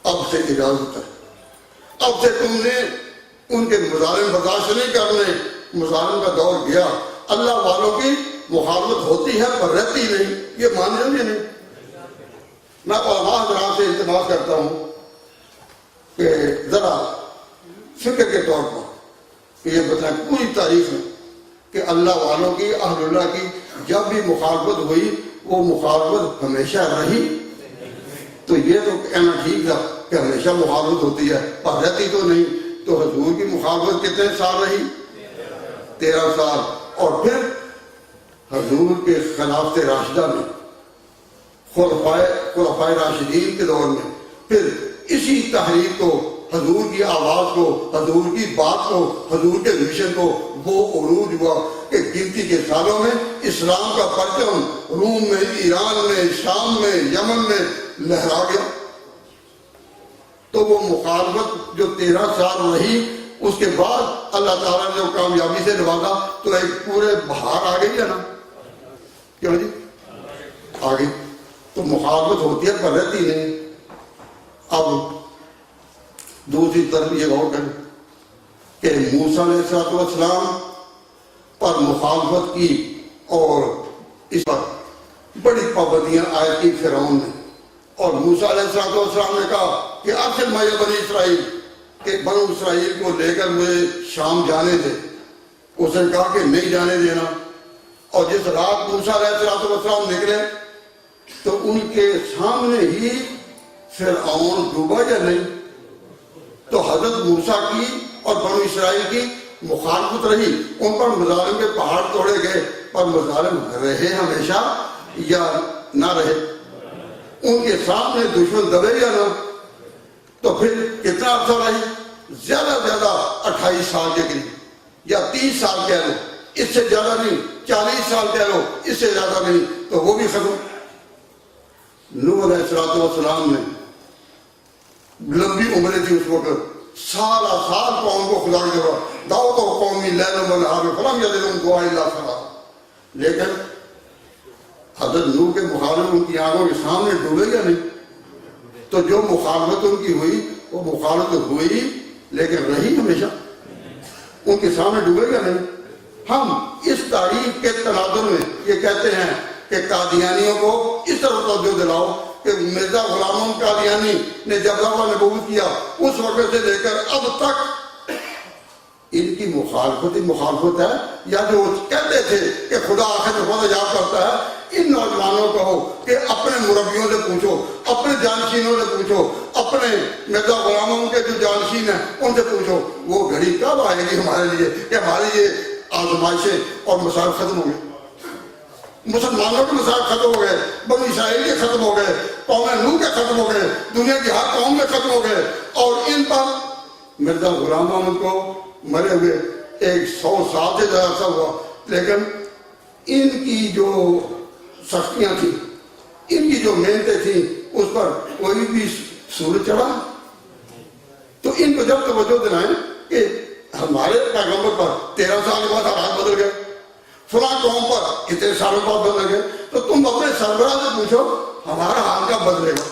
اب سے اجازت ہے، اب سے تم نے ان کے مظالم برداشت نہیں کرنے. مظالم کا دور گیا. اللہ والوں کی مخالفت ہوتی ہے پر رہتی نہیں. یہ مان لیجیے نہیں. میں علماء حضرات سے التماس کرتا ہوں کہ ذرا فکر کے طور پر یہ بتائیں پوری تاریخ میں کہ اللہ والوں کی، اہل اللہ کی جب بھی مخالفت ہوئی وہ مخالفت ہمیشہ رہی. تو یہ تو کہنا ٹھیک تھا کہ ہمیشہ مخالفت ہوتی ہے پر رہتی تو نہیں. تو حضور کی مخالفت کتنے سال رہی؟ 13 سال. اور پھر حضور کے خلافت راشدہ میں، خلفائے راشدین کے دور میں، پھر اسی تحریک کو، حضور کی آواز کو، حضور کی بات کو، حضور کے مشن کو وہ عروج ہوا کہ گنتی کے سالوں میں اسلام کا پرچم روم میں، ایران میں، شام میں، یمن میں لہرا گیا. تو وہ مخالفت جو 13 سال رہی، اس کے بعد اللہ تعالیٰ نے جو کامیابی سے نوازا تو ایک پورے بہار آ گئی ہے نا. کیوں جی؟ آ گئی. تو مخالفت ہوتی ہے پر رہتی نہیں. اب دوسری طرف یہ غور کریں کہ موسیٰ علیہ السلام پر مخالفت کی اور اس پر بڑی پابندیاں عائد کی فرعون نے، اور موسیٰ علیہ السلام نے کہا کہ ارسل معی بنی اسرائیل، کہ بنو اسرائیل کو لے کر مجھے شام جانے دے. اس نے کہا کہ نہیں جانے دینا. اور جس رات موسیٰ علیہ السلام نکلے تو ان کے سامنے ہی فرعون ڈوبا یا نہیں؟ تو حضرت موسیٰ کی اور بنو اسرائیل کی مخالفت رہی. ان پر مظالم کے پہاڑ توڑے گئے، پر مظالم رہے ہمیشہ یا نہ رہے؟ ان کے سامنے دشمن دبے یا نہ؟ تو پھر کتنا عرصہ رہی؟ زیادہ زیادہ 28 سال کے قریب، یا 30 سال کہہ لو، اس سے زیادہ نہیں. 40 سال کہہ لو، اس سے زیادہ نہیں. تو وہ بھی ختم. نوح علیہ السلام نے لمبی عمریں تھی اس وقت، سارا سال قوم کو خدا کی طرف دعوت و قومی لیل و نہار فلم یزدہم دعاء الا فرارا. لیکن حضرت نوح کے مخالف ان کی آنکھوں کے سامنے ڈوبے یا نہیں؟ تو جو مخالفت ان کی ہوئی وہ مخالفت ہوئی لیکن رہی ہمیشہ؟ ان کے سامنے ڈوبے یا نہیں؟ ہم اس تاریخ کے تناظر میں یہ کہتے ہیں کہ قادیانیوں کو اس طرح توجہ دلاؤ کہ مرزا غلام قادیانی نے جب دعویٰ نبوت کیا اس وقت سے لے کر اب تک ان کی مخالفت ہی مخالفت ہے، یا جو کہتے تھے کہ خدا آخر میں خود عذاب کرتا ہے. ان نوجوانوں کو ہو کہ اپنے مربیوں سے پوچھو، اپنے جانشینوں سے پوچھو، اپنے مرزا غلاموں کے جو جانشین ہیں ان سے پوچھو، وہ گھڑی کب آئے گی ہمارے لیے کہ ہماری یہ آزمائشیں اور مسائل ختم ہوں گے. مسلمانوں کے مسائل ختم ہو گئے، بنو اسرائیل کے ختم ہو گئے، قوم نوح کے ختم ہو گئے، دنیا کی ہر قوم میں ختم ہو گئے، اور ان پر مرزا غلام محمد کو مرے ہوئے 100 سال سے زیادہ عرصہ ہوا. لیکن ان کی جو سختیاں تھیں، ان کی جو محنتیں تھیں، اس پر کوئی بھی سورج چڑھا. تو ان کو جب توجہ دلائیں کہ ہمارے پیغمبر پر 13 سال کے بعد حالات بدل گئے، فلاں قوم پر اتنے سالوں بعد بدل گئے، تو تم اپنے سربراہ سے پوچھو ہمارا حال کب بدلے گا؟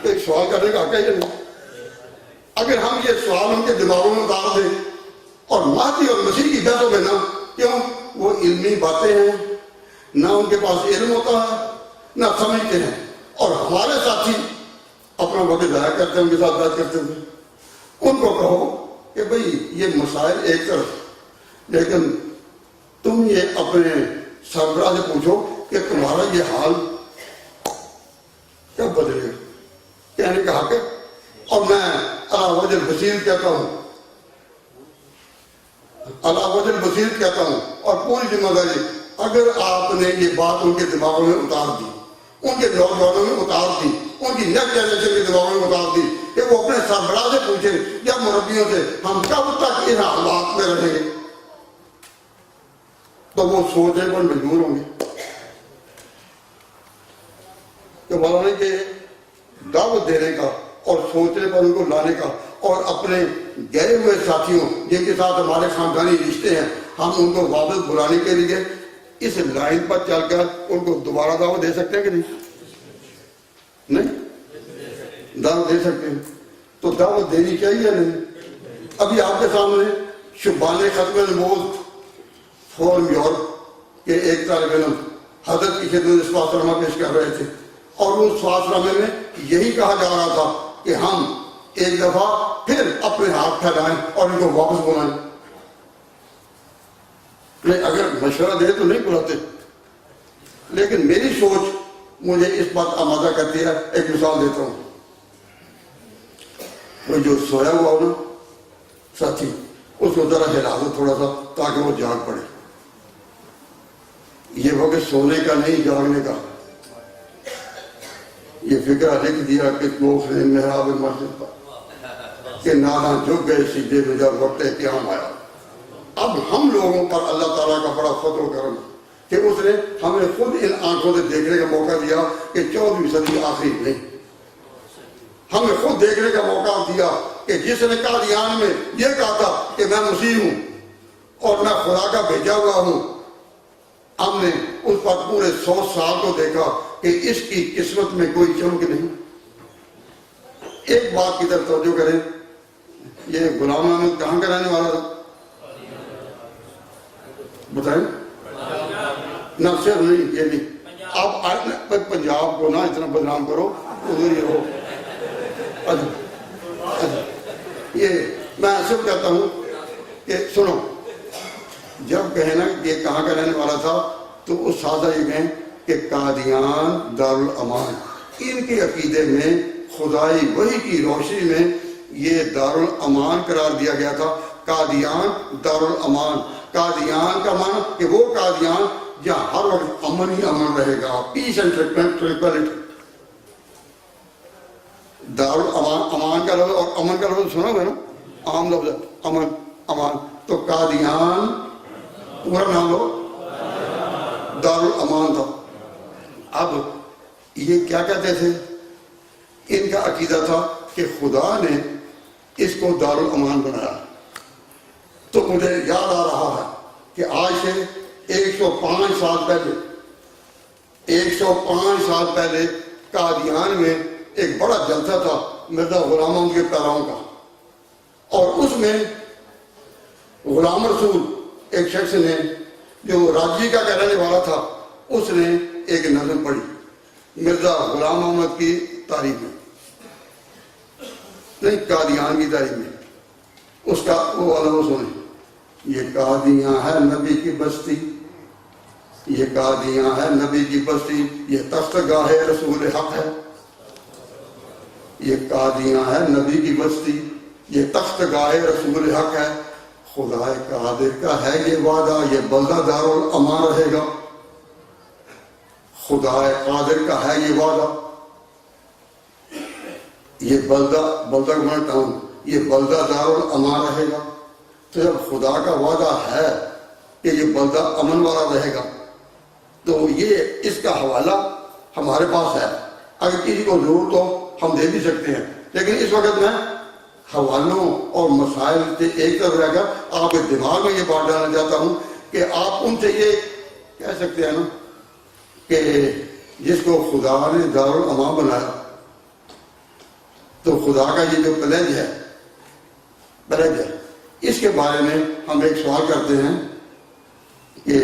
ایک سوال کرنے کا حق ہے یا نہیں؟ اگر ہم یہ سوال ان کے دماغوں میں اتار دیں اور مہدی اور مسیح کی بحثوں میں نہ، کیوں وہ علمی باتیں ہیں، نہ ان کے پاس علم ہوتا ہے نہ سمجھتے ہیں، اور ہمارے ساتھی اپنا وقت ضائع کرتے ہیں ان کے ساتھ بات کرتے ہوئے. ان کو کہو کہ بھئی یہ مسائل ایک طرف، لیکن تم یہ اپنے سربراہ سے پوچھو کہ تمہارا یہ حال کب بدلے گا؟ کہنے کا حق ہے. اور میں علی وجہ البصیر کہتا ہوں، علی وجہ البصیر کہتا ہوں، اور پوری ذمہ داری، اگر آپ نے یہ بات ان کے دماغوں میں اتار دی، ان کے نوجوانوں میں اتار دی، ان کی نیکسٹ جنریشن کے دماغوں میں اتار دی کہ وہ اپنے سربراہ سے پوچھے یا مربیوں سے ہم کب تک ان حالات میں رہیں گے، تو وہ سوچنے پر مجبور ہوں گے کہ مولانا کے دعوت دینے کا اور سوچنے پر ان کو لانے کا، اور اپنے گئے ہوئے ساتھیوں جن کے ساتھ ہمارے خاندانی رشتے ہیں، ہم ان کو واپس بلانے کے لیے اس لائن پر چل کر ان کو دوبارہ دعوت دے سکتے ہیں کہ نہیں؟ دعوت دے سکتے ہیں. تو دعوت دینی چاہیے یا نہیں؟ ابھی آپ کے سامنے شبان ختم نبوت فورم یورپ کے ایک طالب علم حضرت کی خدمت میں سواسنامہ پیش کر رہے تھے، اور اس سواسنامے میں یہی کہا جا رہا تھا کہ ہم ایک دفعہ پھر اپنے ہاتھ پھیلائیں اور ان کو واپس بلائیں. اگر مشورہ دے تو نہیں بلاتے، لیکن میری سوچ مجھے اس بات آمادہ کرتی ہے. ایک مثال دیتا ہوں. وہ جو سویا ہوا ہو نا ساتھی، اس کو ذرا ہلا دو تھوڑا سا تاکہ وہ جاگ پڑے. یہ وقت سونے کا نہیں، جاگنے کا. یہ فکرہ لکھ دیا کہ لوگ نے محراب مسجد پر کہ نانا جھک گئے سیدھے میں جب وقت قیام آیا. اب ہم لوگوں پر اللہ تعالیٰ کا بڑا فضل و کرم کہ اس نے ہمیں خود ان آنکھوں سے دیکھنے کا موقع دیا کہ 14ویں صدی آخری نہیں. ہمیں خود دیکھنے کا موقع دیا کہ جس نے قادیان میں یہ کہا تھا کہ میں مسیح ہوں اور میں خدا کا بھیجا ہوا ہوں، ہم نے اس پر پورے 100 سال کو دیکھا کہ اس کی قسمت میں کوئی چمک نہیں. ایک بات کی طرف توجہ کریں، یہ غلام احمد کہاں کا رہنے والا تھا بتائیں؟ نہ صرف نہیں، یہ نہیں، آپ پنجاب کو نہ اتنا بدنام کرو، ادھر ہی رہو۔ یہ میں صرف کہتا ہوں کہ سنو، جب کہیں نا یہ کہاں کا رہنے والا تھا تو اس سادہ یہ کہیں کہ قادیان دارالامان، ان کے عقیدے میں خدائی وحی کی روشنی میں یہ دارالامان قرار دیا گیا تھا۔ قادیان دارالامان، قادیان کا معنی کہ وہ قادیان جہاں ہر وقت امن ہی امن رہے گا، پیس اینڈ ٹرانکویلٹی۔ دارالامان، امان کا لفظ اور امن کا لفظ سنا ہوا ہے نا، عام لفظ ہے امن امان۔ تو قادیان پورا نام لو دارالامان تھا۔ اب یہ کیا کہتے تھے؟ ان کا عقیدہ تھا کہ خدا نے اس کو دارالامان بنایا۔ تو مجھے یاد آ رہا ہے کہ آج سے 105 سال پہلے 105 سال پہلے قادیان میں ایک بڑا جلسہ تھا مرزا غلام احمد کے پیراؤں کا، اور اس میں غلام رسول ایک شخص نے جو راجی کا رہنے والا تھا، اس نے ایک نظم پڑھی مرزا غلام احمد کی تاریخ میں، نہیں قادیان کی تاریخ میں۔ اس کا وہ والا سنیں، یہ قادیاں ہے نبی کی بستی، یہ قادیاں ہے نبی کی بستی، یہ تخت گاہ رسول حق ہے۔ یہ قادیاں ہے نبی کی بستی، یہ تخت گاہ رسول حق ہے۔ خدا قادر کا ہے یہ وعدہ، یہ بلدہ دارالامان رہے گا۔ خدا قادر کا ہے یہ وعدہ، یہ بلدہ ٹاؤن، یہ بلدہ دارالامان رہے گا۔ تو جب خدا کا وعدہ ہے کہ یہ بلدہ امن والا رہے گا، تو یہ اس کا حوالہ ہمارے پاس ہے، اگر کسی کو ضرورت ہو ہم دے بھی سکتے ہیں۔ لیکن اس وقت میں حوالوں اور مسائل سے ایک طرف رہ کر آپ کے دماغ میں یہ بات ڈالنا چاہتا ہوں کہ آپ ان سے یہ کہہ سکتے ہیں نا کہ جس کو خدا نے دارالامان بنایا، تو خدا کا یہ جو پلیج ہے اس کے بارے میں ہم ایک سوال کرتے ہیں کہ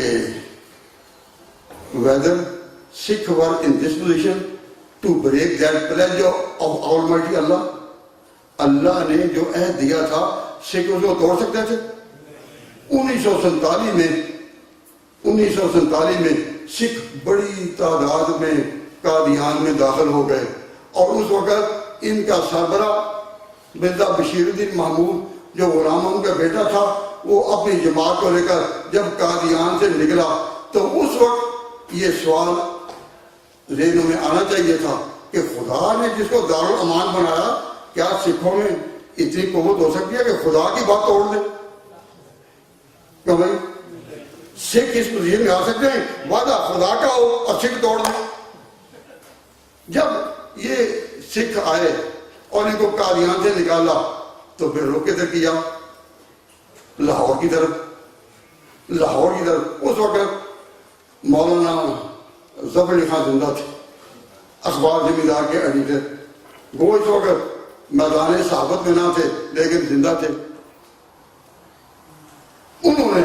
whether Sikh were in this position to break that pledge of Almighty Allah. اللہ نے جو عہد دیا تھا سکھ اس کو توڑ سکتے تھے؟ 1947 میں سکھ بڑی تعداد میں قادیان میں داخل ہو گئے، اور اس وقت ان کا سربراہ مرزا بشیر الدین محمود جو غلام احمد کا بیٹا تھا، وہ اپنی جماعت کو لے کر جب قادیان سے نکلا تو اس وقت یہ سوال ذہنوں میں آنا چاہیے تھا کہ خدا نے جس کو دارالامان بنایا، کیا سکھوں میں اتنی قوت ہو سکتی ہے کہ خدا کی بات توڑ دے؟ کیوں بھائی سکھ اس پوزیشن میں آ سکتے ہیں وعدہ خدا کا ہو اور سکھ توڑ دے؟ جب یہ سکھ آئے اور ان کو قادیان سے نکالا تو پھر رخ کدھر کیا؟ لاہور کی طرف۔ اس وقت مولانا ظفر علی خان زندہ تھے، اخبار زمیندار کے ایڈیٹر، وہ اس وقت میدان صحابت میں نہ تھے لیکن زندہ تھے۔ انہوں نے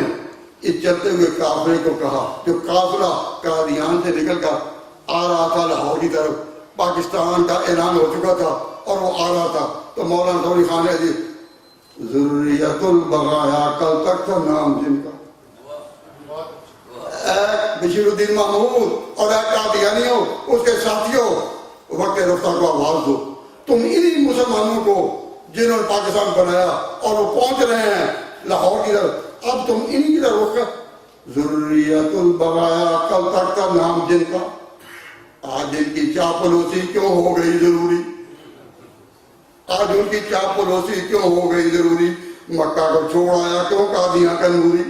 اس چلتے ہوئے قافلے کو کہا، جو قافلہ قادیان سے نکل کر آ رہا تھا لاہور کی طرف، پاکستان کا اعلان ہو چکا تھا اور وہ آ رہا تھا، تو مولانا ظفر علی خان نے جی ذریت البغایا کل تک تھا نام جن کا، اے بشیر الدین محمود اور اے قادیانیوں، اس کے ساتھیوں، وقت رفتہ کو آواز دو۔ تم انہی مسلمانوں کو جنہوں نے پاکستان بنایا اور وہ پہنچ رہے ہیں لاہور کی طرف، اب تم انہی کی طرف رخ۔ ذریت البغایا کل تک تھا نام جن کا، آج ان کی چاپلوسی کیوں ہو گئی ضروری؟ آج ان کی چاپلوسی کیوں ہو گئی ضروری؟ مکہ کو چھوڑ آیا کیوں قادیاں کا نوری؟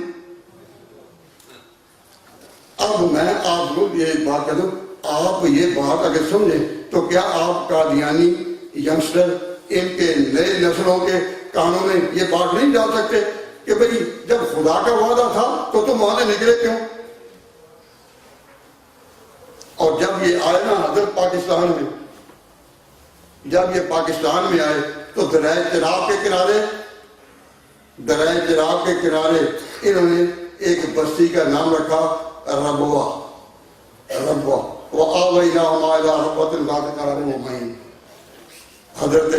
اب میں آپ کو یہ بات کہہ دوں، آپ یہ بات اگر سمجھیں تو کیا آپ قادیانی ینگسٹر ان کے نئے نسلوں کے کانوں میں یہ بات نہیں ڈال سکتے کہ بھئی جب خدا کا وعدہ تھا تو تم وہاں سے نکلے کیوں؟ اور جب یہ آئے نا حضرت پاکستان میں، جب یہ پاکستان میں آئے تو دریائے چناب کے کنارے انہوں نے ایک بستی کا نام رکھا ربوہ۔ ربا وآویناہما الی ربوۃ ذات قرار مین. حضرت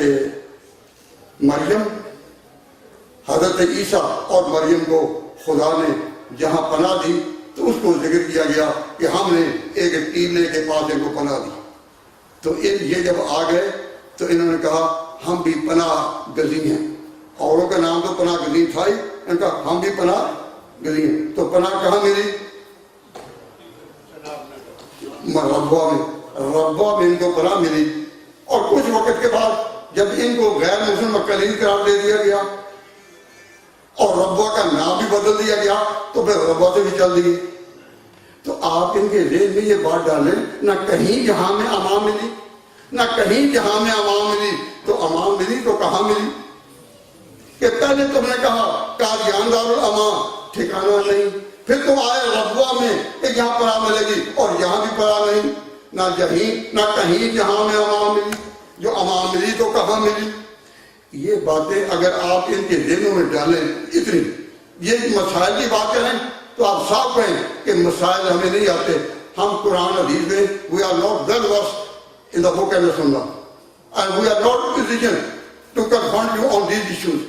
مریم، حضرت عیسیٰ اور مریم کو خدا نے جہاں پناہ دی تو اس کو ذکر کیا گیا کہ ہم نے ایک ٹیلے کے پاس ان کو پناہ دی. تو یہ جب آ گئے تو انہوں نے کہا ہم بھی پناہ گزین ہیں. اوروں کا نام تو پناہ گزین تھا ہی، انہوں نے کہا ہم بھی پناہ گزین ہیں. تو پناہ کہاں ملی؟ ربوہ میں ان کو پناہ ملی. اور کچھ وقت کے بعد جب ان کو غیر مسلم مکلین قرار دے دیا گیا اور ربوہ کا نام بھی بدل دیا گیا تو پھر ربوہ سے بھی چل دیے. تو آپ ان کے ذہن میں یہ بات ڈالیں، نہ کہیں جہاں میں امان ملی، نہ کہیں جہاں میں امان ملی. تو امان ملی تو کہاں ملی؟ کہ پہلے تم نے کہا قادیان دارالامان، ٹھکانہ نہیں. پھر تم آئے ربوہ میں کہ یہاں پناہ ملے گی اور یہاں بھی پناہ نہیں. نہ کہیں جہاں میں امان ملی. جو امان ملی تو کہاں ملی؟ یہ باتیں اگر آپ ان کے ذہنوں میں ڈالیں، اتنی یہ مسائل کی بات کریں تو آپ صاف کہیں کہ مسائل ہمیں نہیں آتے. ہم قرآن حدیث میں we are not well versed in the book and the sunnah and we are not in position to confront you on these issues.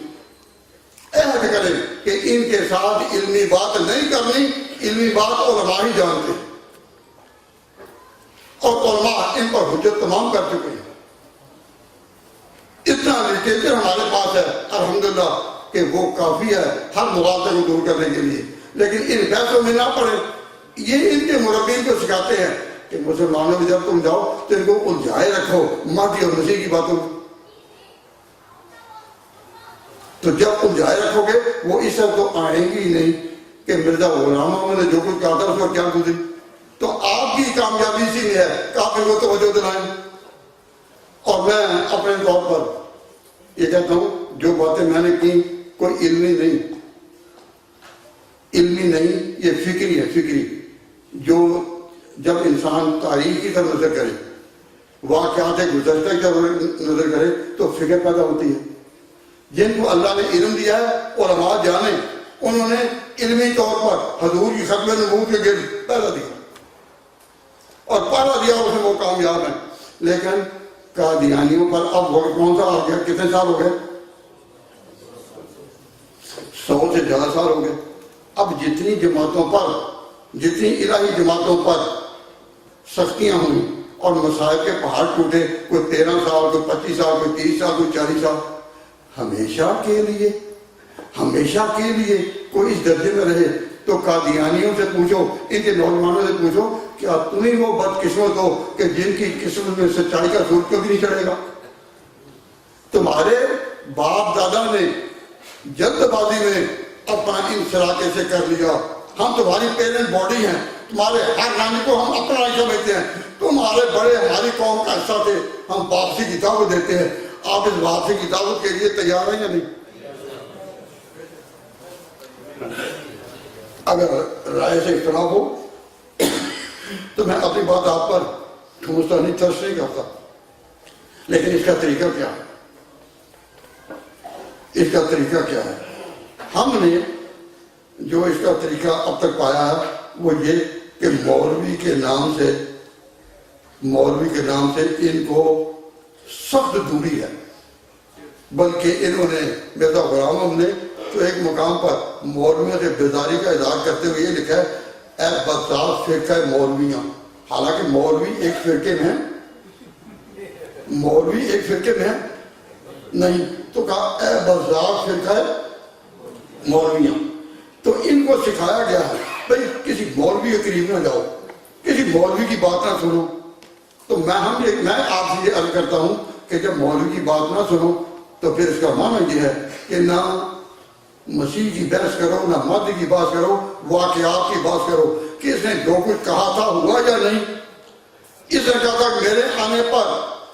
عہد کریں کہ ان کے ساتھ علمی بات نہیں کرنی. علمی بات علماء ہی جانتے ہیں اور علماء ان پر حجت تمام کر چکے ہیں. اتنا لٹریچر ہمارے پاس ہے الحمدللہ کہ وہ کافی ہے ہر مغالطے کو دور کرنے کے لیے. لیکن ان بحثوں میں نہ پڑے. یہ ان کے مربین کو سکھاتے ہیں کہ مسلمانوں میں جب تم جاؤ تو ان کو الجھائے رکھو مہدی اور مسیح کی باتوں. تو جب الجھائے رکھو گے وہ اس وقت تو آئیں گی ہی نہیں کہ مرزا غلام احمد نے جو کچھ کہا تھا اس پر کیا گزری. تو آپ کی کامیابی اسی میں ہے کہ آپ ان کو توجہ دلائیں. اور میں اپنے طور پر یہ کہتا ہوں جو باتیں میں نے کی کوئی علمی نہیں، یہ فکری ہے. فکری جو جب انسان تاریخ کی طرف نظر کرے، واقعات گزشتہ کی طرف نظر کرے تو فکر پیدا ہوتی ہے. جن کو اللہ نے علم دیا ہے علماء جانے، انہوں نے علمی طور پر حضور کی ختم نبوت کے گرد پہلا دیا اور پہلا دیا اس میں وہ کامیاب ہیں. لیکن قادیانیوں پر اب وقت کون سا آ گیا؟ کتنے سال ہو گئے؟ 100 سے زیادہ سال ہو گئے. اب جتنی جماعتوں پر، جتنی الہی جماعتوں پر سختیاں ہوئیں اور مسائل کے پہاڑ ٹوٹے، کوئی 13 سال، کوئی 25 سال، کوئی 30 سال، کوئی 40 سال، ہمیشہ کے لیے کوئی اس درجے میں رہے. تو قادیانیوں سے پوچھو، ان کے نوجوانوں سے پوچھو، کیا تم ہی وہ بدقسمت ہو کہ جن کی قسمت میں سچائی کا سورج کبھی نہیں چڑھے گا؟ تمہارے باپ دادا نے جلد بازی میں اپنا ان سراکے سے کر لیا. ہم تمہاری پیرنٹ باڈی ہیں، تمہارے ہر نانی کو ہم اپنا ہی سمجھتے ہیں. تمہارے بڑے ہماری قوم کا حصہ تھے، ہم واپسی کی دعوت دیتے ہیں. آپ اس واپسی کی دعوت کے لیے تیار ہیں یا نہیں؟ اگر رائے سے اختلاف ہو تو میں اپنی بات آپ پر ٹھونستا نہیں، ترس نہیں کرتا. لیکن اس کا طریقہ کیا ہے؟ اس کا طریقہ کیا ہے؟ ہم نے جو اس کا طریقہ اب تک پایا ہے وہ یہ کہ مولوی کے نام سے ان کو سخت دوری ہے. بلکہ انہوں نے مرزا غلام احمد نے تو ایک مقام پر مولویوں سے بیزاری کا اظہار کرتے ہوئے یہ لکھا ہے، اے بدزار فرقہ مولویاں. حالانکہ مولوی ایک فرقے میں نہیں، تو کہا اے بدزار فرقہ مولویاں. تو ان کو سکھایا گیا ہے بھئی کسی مولوی کے قریب نہ جاؤ، کسی مولوی کی بات نہ سنو. تو میں آپ سے یہ عرض کرتا ہوں کہ جب مولوی کی بات نہ سنو تو پھر اس کا معنی یہ ہے کہ نہ مسیح کی بحث کرو، نہ مہدی کی بات کرو، واقعات کی بات کرو کہ اس نے جو کچھ کہا تھا ہوا یا نہیں. اس نے کہا تھا کہ میرے آنے پر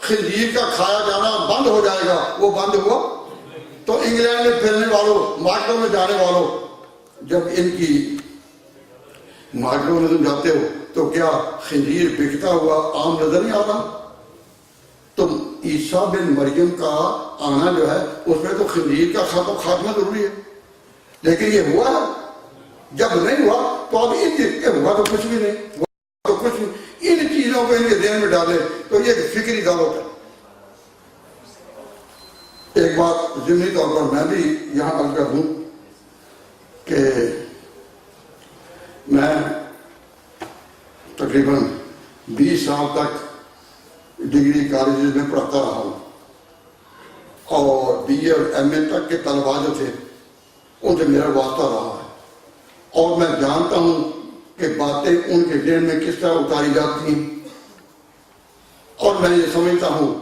خنزیر کا کھایا جانا بند ہو جائے گا، وہ بند ہوا. تو انگلینڈ میں پھرنے والوں، مارکیٹوں میں جانے والوں، جب ان کی مارکیٹوں میں تم جاتے ہو تو کیا خنزیر بکتا ہوا عام نظر نہیں آتا؟ تو عیسیٰ بن مریم کا آنا جو ہے اس میں تو خنزیر کا خاتمہ ضروری ہے. لیکن یہ ہوا، جب نہیں ہوا تو اب ان کے ہوا تو کچھ بھی نہیں، ہوا تو کچھ نہیں. چیزوں کو ان کے ذہن میں ڈالے تو یہ ایک فکری دعوت ہے۔ ایک بات ضمنی طور پر میں بھی یہاں عرض کر دوں کہ میں تقریباً 20 سال تک ڈگری کالجز میں پڑھتا رہا ہوں، اور بی اے اور ایم اے تک کے طلباء جو تھے ان سے میرا واسطہ رہا ہے، اور میں جانتا ہوں کہ باتیں ان کے ذہن میں کس طرح اتاری جاتی ہیں، اور میں یہ سمجھتا ہوں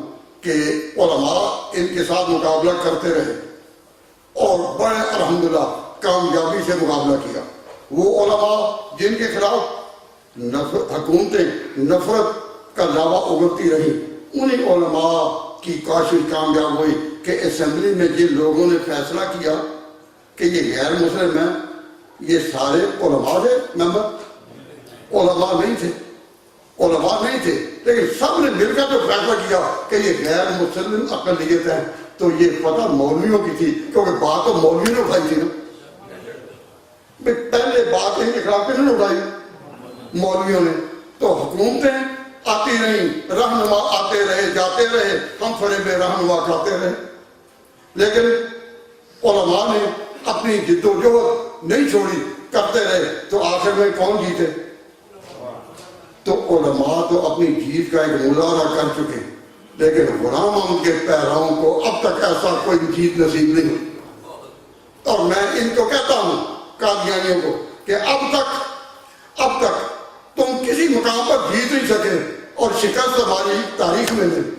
کہ علماء ان کے ساتھ مقابلہ کرتے رہے اور بڑے الحمدللہ کامیابی سے مقابلہ کیا۔ وہ علماء جن کے خلاف حکومتیں نفرت کا لاوا اگلتی رہیں، انہیں علماء کی کوشش کامیاب ہوئی کہ اسمبلی میں جن لوگوں نے فیصلہ کیا کہ یہ غیر مسلم ہیں، یہ سارے علماء تھے، ممبر علماء نہیں تھے، علماء نہیں تھے، لیکن سب نے مل کر جو فیصلہ کیا کہ یہ غیر مسلم اقلیت ہیں، تو یہ پتہ مولویوں کی تھی، کیونکہ بات تو مولویوں نے اٹھائی تھی نا۔ پہلے بات ان کے خلاف کس نے اٹھائی؟ مولویوں نے۔ تو حکومتیں آتی رہیں، رہنما آتے رہے، جاتے رہے، ہم فرے میں رہنما کھاتے رہے، لیکن علماء نے اپنی جد و جہد نہیں چھوڑی، کرتے رہے، تو آخر میں کون جیتے؟ تو علماء تو اپنی جیت کا ایک مظاہرہ کر چکے، لیکن غلام احمد کے پیراؤں کو اب تک ایسا کوئی جیت نصیب نہیں ہوئی۔ اور میں ان کو کہتا ہوں، قادیانیوں کو، کہ اب تک تم کسی مقام پر جیت نہیں سکے، اور شکست ہماری تاریخ میں نہیں،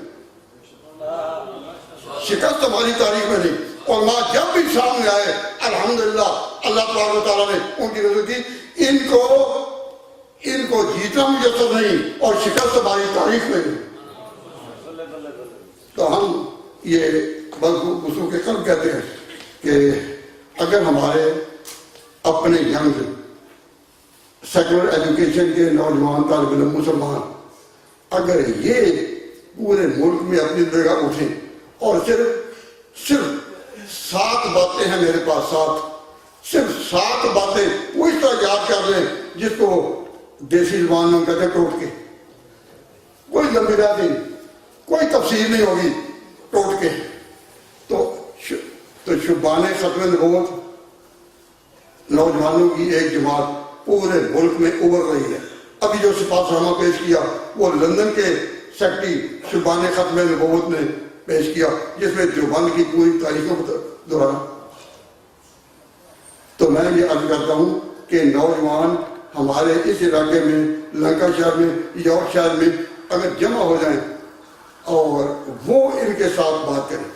شکست ہماری تاریخ میں نہیں۔ علماء جب بھی سامنے آئے، الحمدللہ اللہ تبارک و تعالیٰ نے ان کی رضا کی، ان کو جیتنا میسر نہیں اور شکست ہماری تاریخ میں نہیں۔ تو ہم یہ بزرگ کے قلب کہتے ہیں کہ اگر ہمارے اپنے ینگ سیکولر ایجوکیشن کے نوجوان طالب علم مسلمان اگر یہ پورے ملک میں اپنی جگہ اٹھیں، اور صرف 7 باتیں ہیں میرے پاس، صرف 7 باتیں وہ اس طرح یاد کر لیں جس کو دیسی زبان میں کہتے ہیں ٹوٹ کے، کوئی لمبی بات نہیں، کوئی تفسیر نہیں ہوگی، ٹوٹ کے۔ تو شبان ختم نبوت نوجوانوں کی ایک جماعت پورے ملک میں ابھر رہی ہے۔ ابھی جو سپاہ نامہ پیش کیا وہ لندن کے سیکٹری شبان ختم نبوت نے پیش کیا، جس میں دیوبند کی پوری تاریخوں کو دہرایا۔ تو میں یہ عرض کرتا ہوں کہ نوجوان ہمارے اس علاقے میں، لنکا شہر میں، یارک شہر میں اگر جمع ہو جائیں اور وہ ان کے ساتھ بات کریں،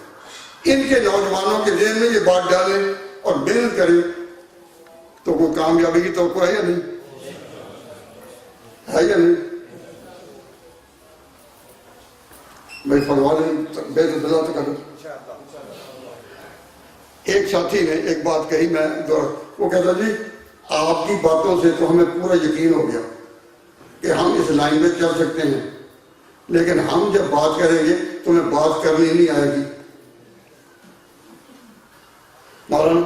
ان کے نوجوانوں کے ذہن میں یہ بات ڈالیں اور محنت کریں، تو کوئی کامیابی کی توقع ہے یا نہیں؟ ہے یا نہیں؟ میں پروازیں بے دلا تو کروں۔ ایک ساتھی نے ایک بات کہی، میں وہ کہتا جی آپ کی باتوں سے تو ہمیں پورا یقین ہو گیا کہ ہم اس لائن میں چل سکتے ہیں، لیکن ہم جب بات کریں گے تو ہمیں بات کرنی نہیں آئے گی۔ مولانا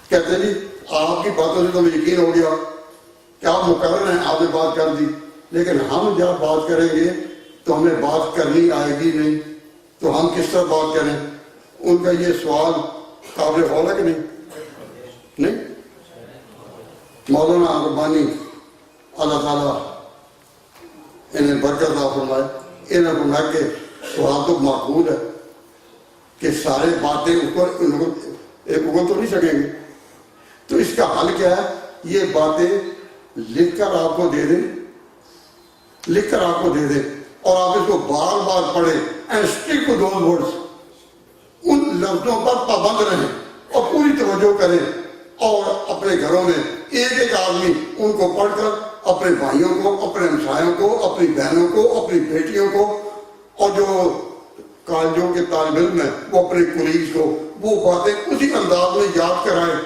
کہتے جی آپ کی باتوں سے تو ہمیں یقین ہو گیا کہ آپ مقرر ہیں، آپ نے بات کر دی، لیکن ہم جب بات کریں گے تو ہمیں بات کرنی آئے گی نہیں، تو ہم کس طرح بات کریں؟ ان کا یہ سوال قابل غور ہے کہ نہیں؟ مولانا ربانی اللہ تعالیٰ انہیں برکت عطا فرمائے، انہیں فرمایا کہ سوال تو معقول ہے کہ سارے باتیں اوپر اگل تو نہیں سکیں گے، تو اس کا حل کیا ہے؟ یہ باتیں لکھ کر آپ کو دے دیں، لکھ کر آپ کو دے دیں، اور آپ اس کو بار بار پڑھیں، and stick to those words، ان لفظوں پر پابند رہیں اور پوری توجہ کریں، اور اپنے گھروں میں ایک ایک آدمی ان کو پڑھ کر اپنے بھائیوں کو، اپنے ہمسایوں کو، اپنی بہنوں کو، اپنی بیٹیوں کو، اور جو کالجوں کے طالب علم ہیں وہ اپنے کولیگز کو وہ باتیں اسی انداز میں یاد کرائیں۔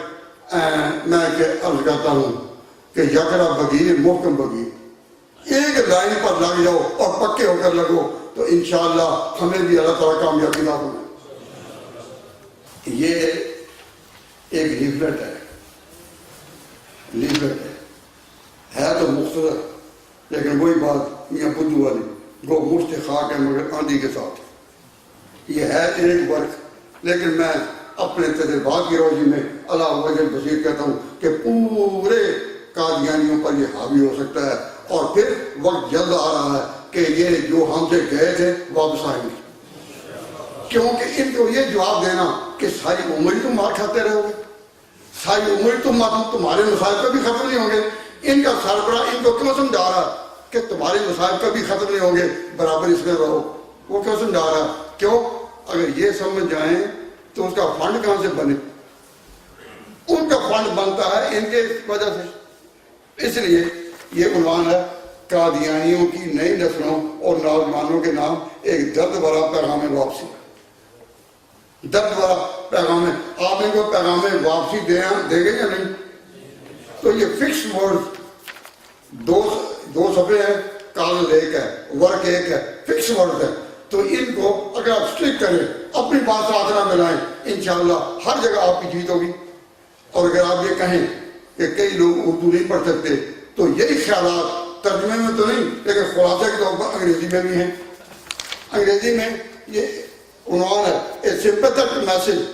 میں عرض کرتا ہوں کہ یکرا بغیر محکم بغیر، ایک لائن پر لگ جاؤ اور پکے ہو کر لگو تو انشاءاللہ ہمیں بھی اللہ تعالیٰ کامیابی عطا فرمائے۔ یہ ایک لیفلیٹ ہے تو مختصر لیکن وہی بات میاں بدھو والی، وہ مشت خاک ہے مگر آندھی کے ساتھ. یہ ہے ایک ورق، لیکن میں اپنے تجربات کی روشنی میں اللہ وجل بصیر کہتا ہوں کہ پورے قادیانیوں پر یہ حاوی ہو سکتا ہے. اور پھر وقت جلد آ رہا ہے کہ یہ جو ہم سے گئے تھے واپس آئیں گے، کیونکہ ان کو یہ جواب دینا کہ ساری عمر ہی تم مار کھاتے رہو گے، ساری عمر تمہارے مسائل کبھی ختم نہیں ہوں گے. ان کا سربراہ ان کو کیوں سمجھا رہا کہ تمہارے مسائل کبھی ختم نہیں ہوں گے، برابر اس میں رہو؟ وہ کیوں سمجھا رہا؟ کیوں؟ اگر یہ سمجھ جائیں تو اس کا فنڈ کہاں سے بنے؟ ان کا فنڈ بنتا ہے ان کے وجہ سے. اس لیے یہ عنوان ہے قادیانیوں کی نئی نسلوں اور نوجوانوں کے نام ایک درد بھرا پیغام واپسی. درد بھرا پیغام ہے. آپ ان کو پیغام واپسی دے گے یا نہیں؟ تو یہ فکس ورڈ دو صفحے ہیں، کاغذ ایک ہے، ورک ایک ہے، فکس ورڈ ہے. تو ان کو اگر آپ اسٹرک کریں، اپنی بات ساتھ نہ ملائیں، انشاءاللہ ہر جگہ آپ کی جیت ہوگی. اور اگر آپ یہ کہیں کہ کئی لوگ اردو نہیں پڑھ سکتے، تو یہی خیالات ترجمے میں تو نہیں لیکن خلاصے کے طور پر انگریزی میں بھی ہیں. انگریزی میں یہ عنوان ہے A sympathetic message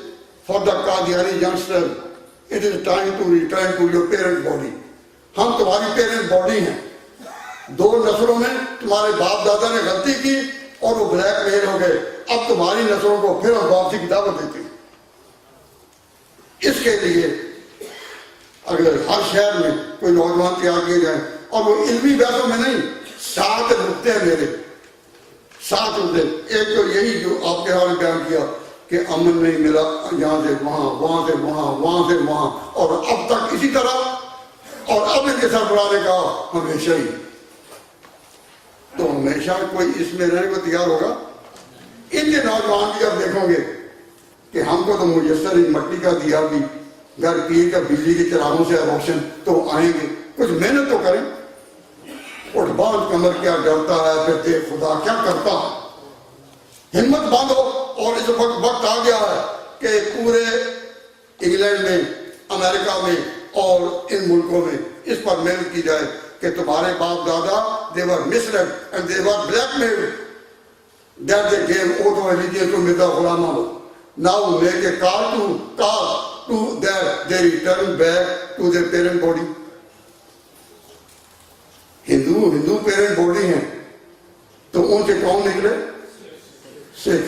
for the Qadiani youngster. It is time to return to your parent body. ہم تمہاری پیرنٹ باڈی ہیں. 2 نسلوں میں تمہارے باپ دادا نے غلطی کی اور وہ بلیک میل ہو گئے. اب تمہاری نسلوں کو پھر ہم واپسی کی دعوت دیتے ہیں. اس کے لیے اگر ہر شہر میں کوئی نوجوان تیار کیے جائیں، اور وہ علمی بحثوں میں نہیں، 7 نقطے ہیں میرے، 7 نقطے. ایک تو یہی جو آپ کے حوالے بیان کیا کہ امن نہیں ملا، یہاں سے وہاں، وہاں سے وہاں، وہاں سے وہاں، اور اب تک اسی طرح. اور اب ان کے سربراہ نے کہا ہمیشہ ہی. تو ہمیشہ کوئی اس میں رہنے کو تیار ہوگا؟ ان کے نوجوان بھی اب دیکھو گے کہ ہم کو تو میسر مٹی کا دیا بھی، گھر پیر کا بجلی کے چراغوں سے روشن، تو آئیں گے. کچھ محنت تو کریں. اٹھ باندھ کمر کیا ڈرتا ہے، پھر دیکھ خدا کیا کرتا. ہمت باندھو. اور اس وقت آ گیا ہے کہ پورے انگلینڈ میں، امریکہ میں اور ان ملکوں میں اس پر محنت کی جائے کہ تمہارے باپ دادا they were misled and they were blackmailed that they gave oath of allegiance to Mirza Ghulam Ahmad. Now make a call to that they return back to their parent body. Hindu parent body ہیں، تو ان سے کون نکلے؟ سکھ.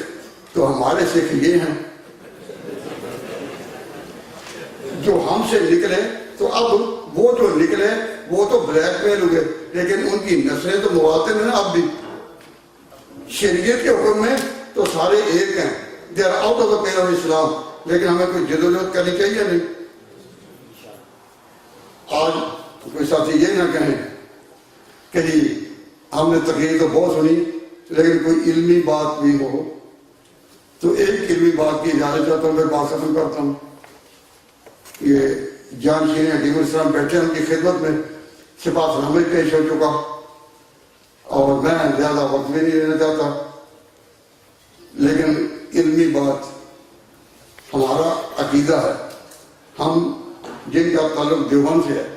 تو ہمارے سکھ یہ ہیں جو ہم سے نکلے. تو اب وہ جو نکلے وہ تو بلیک میل ہوئے، لیکن ان کی نسلیں تو مواطن ہیں نا. اب بھی شریعت کے حکم میں تو سارے ایک ہیں، they are out of the pen of Islam. لیکن ہمیں کوئی جدوجہد کرنی چاہیے نہیں. آج کوئی ساتھی یہ نہ کہیں کہ جی ہم نے تقریر تو بہت سنی لیکن کوئی علمی بات بھی ہو. تو ایک علمی بات کی اجازت چاہتا ہوں، میں بات ختم کرتا ہوں. یہ جانشین حکیم الاسلام بیٹھے ان کی خدمت میں سپاہ سلامت پیش ہو چکا، اور میں زیادہ وقت بھی نہیں لینا چاہتا. لیکن علمی بات ہمارا عقیدہ ہے. ہم جن کا تعلق دیوبند سے ہے،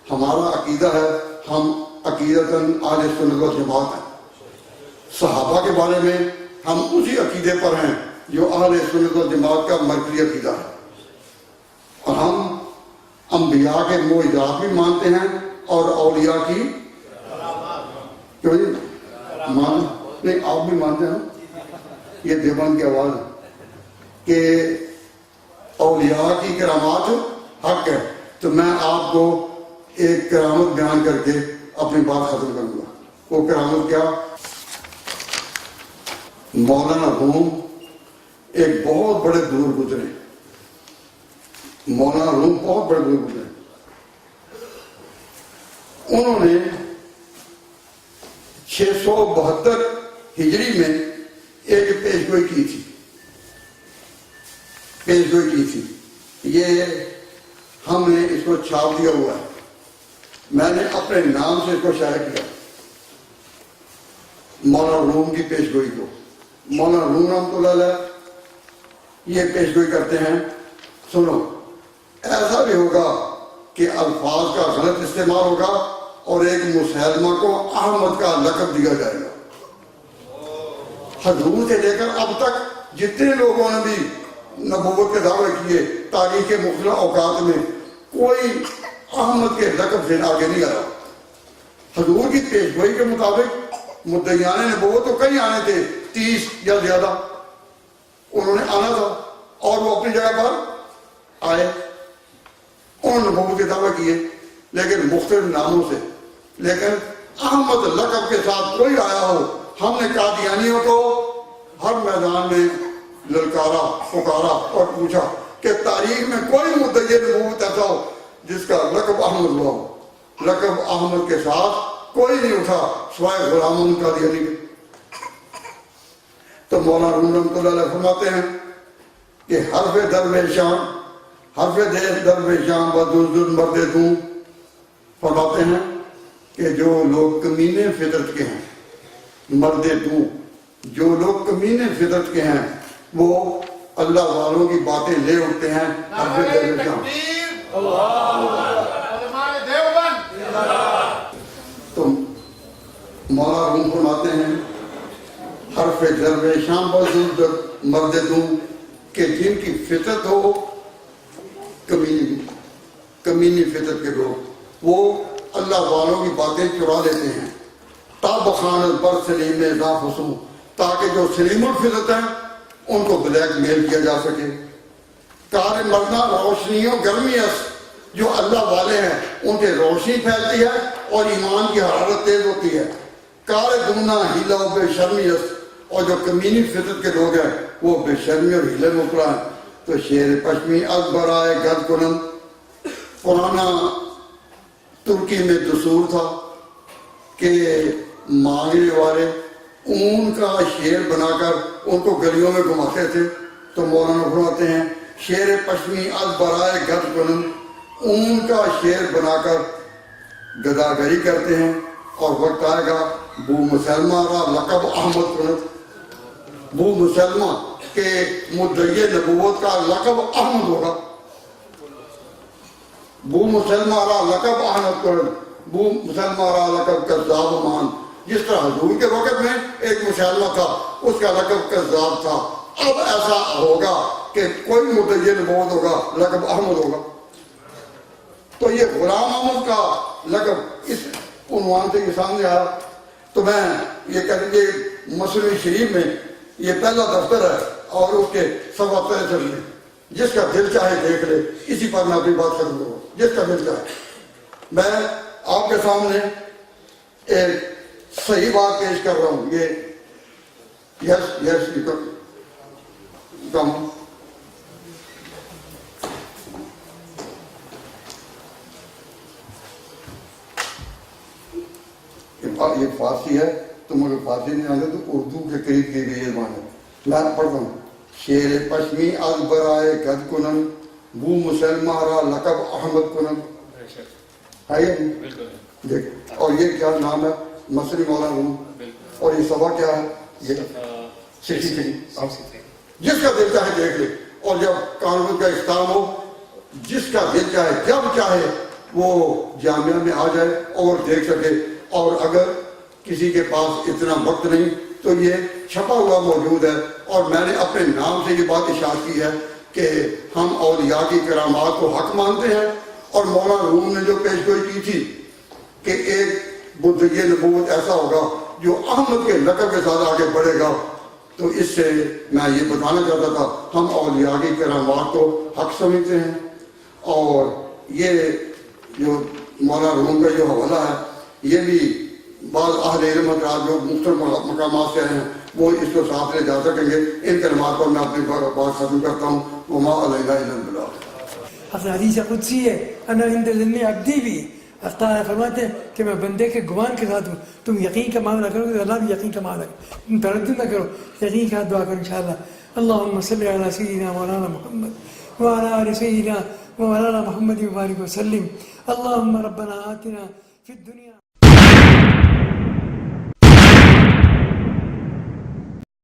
ہمارا عقیدہ ہے، ہم عقیدتاً اہل سنت والجماعت ہیں. صحابہ کے بارے میں ہم اسی عقیدے پر ہیں جو اہل سنت والجماعت کا مرکزی عقیدہ ہے. اور ہم انبیاء کے معجزات بھی مانتے ہیں اور اولیاء کی کیوں جی نہیں آپ بھی مانتے ہیں. یہ دیوبند کی آواز ہے کہ اولیاء کی کرامات حق ہے. تو میں آپ کو ایک کرامت بیان کر کے اپنی بات ختم کروں گا. وہ کرامت کیا؟ مولانا روم ایک بہت بڑے بزرگ گزرے. مولانا روم بہت بڑے بزرگ گزرے. انہوں نے 672 ہجری میں ایک پیشگوئی کی تھی. یہ ہم نے اس کو چھاپ دیا ہوا ہے. میں نے اپنے نام سے اس کو شائع کیا، مولانا روم کی پیشگوئی کو. مولانا روم رحمۃ اللہ علیہ یہ پیشگوئی کرتے ہیں. سنو، ایسا بھی ہوگا کہ الفاظ کا غلط استعمال ہوگا اور ایک مسلمہ کو احمد کا لقب دیا جائے گا۔ حضور سے لے کر اب تک جتنے لوگوں نے بھی نبوت کے دعوے کیے تاریخ کے مختلف اوقات میں، کوئی احمد کے لقب سے آگے نہیں آیا۔ حضور کی پیشگوئی کے مطابق مدعیان نبوت تو کئی آنے تھے، 30 یا زیادہ انہوں نے آنا تھا، اور وہ اپنی جگہ پر آئے، انہوں نے نبوت کے دعوے کیے لیکن مختلف ناموں سے۔ لیکن احمد لقب کے ساتھ کوئی آیا ہو، ہم نے قادیانیوں کو ہر میدان میں للکارا، پکارا اور پوچھا کہ تاریخ میں کوئی مدعی نبوت ایسا ہو جس کا لقب احمد ہوا ہو۔ لقب احمد کے ساتھ کوئی نہیں اٹھا سوائے غلام قادیانی کے۔ تو مولانا روم رحمۃ اللہ علیہ فرماتے ہیں کہ حرف درویشاں، حرف درویشاں بدوزن مرد دوں، فرماتے ہیں کہ جو لوگ کمینے فطرت کے ہیں، مرد دوں، جو لوگ کمینے فطرت کے ہیں وہ اللہ والوں کی باتیں لے اٹھتے ہیں حرف درویشاں۔ تو مولا روم فرماتے ہیں حرف درویشاں بدوزن مرد دوں کہ جن کی فطرت ہو کمینی فطرت کے لوگ، وہ اللہ والوں کی باتیں چرا لیتے ہیں۔ تاب خانت بر سلیم اضاف حسو، تاکہ جو سلیم الفطرت ہیں ان کو بلیک میل کیا جا سکے۔ کار مردہ روشنیوں گرمی اس، جو اللہ والے ہیں ان سے روشنی پھیلتی ہے اور ایمان کی حرارت تیز ہوتی ہے۔ کار دمنا ہیلا و بے شرمی اس، اور جو کمینی فطرت کے لوگ ہیں وہ بے شرمی اور ہیلے مبتلا ہیں۔ تو شیر پشمی اکبر آئے گد کنند، پرانا ترکی میں دستور تھا کہ مانگنے والے اون کا شیر بنا کر ان کو گلیوں میں گھماتے تھے۔ تو مولانا فرماتے ہیں شیر پشمی اکبر آئے گد کنند، اون کا شیر بنا کر گداگری کرتے ہیں، اور وقت آئے گا بو مسلمہ را لقب احمد کنند، بو مسلمہ کہ مدعی نبوت کا لقب احمد ہوگا۔ بو مسلمہ را لقب احمد کنند، بو مسلمہ را لقب کذاب مان، جس طرح حضور کے وقت میں ایک مسلمہ تھا اس کا لقب کذاب تھا، اب ایسا ہوگا کہ کوئی مدعی نبوت ہوگا لقب احمد ہوگا۔ تو یہ غلام احمد کا لقب اس عنوان سے یہ سامنے آیا۔ تو میں یہ کہہ کہ مسلم شریف میں یہ پہلا دفتر ہے اور اس کے صفحہ 63 میں، جس کا دل چاہے دیکھ لے، اسی پر میں اپنی بات ختم کروں، جس کا دل چاہے۔ میں آپ کے سامنے ایک صحیح بات پیش کر رہا ہوں، یہ یہ فارسی ہے، تو مگر فارسی نہیں آتے تو اردو کے قریب کی گئی زبان ہے۔ میں پڑھتا ہوں شیر پشمی از برائے گد کنن، بو مسلمہ را لقب احمد کنن، ہے یہ دیکھ، اور یہ کیا نام ہے؟ مصری مولانا روم، اور یہ صفحہ کیا ہے؟ یہ 63۔ جس کا دل چاہے دیکھ لے، اور جب کانفرنس کا اختتام ہو جس کا دل چاہے جب چاہے وہ جامعہ میں آ جائے اور دیکھ سکے۔ اور اگر کسی کے پاس اتنا وقت نہیں تو یہ چھپا ہوا موجود ہے، اور میں نے اپنے نام سے یہ بات اشارہ کی ہے کہ ہم اولیاء کی کرامات کو حق مانتے ہیں، اور مولانا روم نے جو پیشگوئی کی تھی کہ ایک مدعی نبوت ایسا ہوگا جو احمد کے لقب کے ساتھ آگے بڑھے گا، تو اس سے میں یہ بتانا چاہتا تھا ہم اولیاء کی کرامات کو حق سمجھتے ہیں۔ اور یہ جو مولانا روم کا جو حوالہ ہے یہ بھی بعض اہل علم حضرات جو مختلف مقامات سے ہیں وہ اس کو ساتھ لے جا سکیں گے۔ ان کلمات پر میں اپنی بات ختم کرتا ہوں۔ وما علینا الا البلاغ۔ اصل حدیث قدسی ہے، انا عند ظن عبدی بھی، اللہ فرماتے ہیں کہ میں بندے کے گمان کے ساتھ ہوں، تم یقین کا معاملہ کرو تو اللہ بھی یقین کا معاملہ کرو، تم تردد نہ کرو، یقین کا دعا کرو انشاءاللہ۔ اللہم صلی علی سیدنا مولانا محمد وعلی آل سیدنا مولانا محمد وبارک وسلم۔ اللہم ربنا آتنا فی الدنیا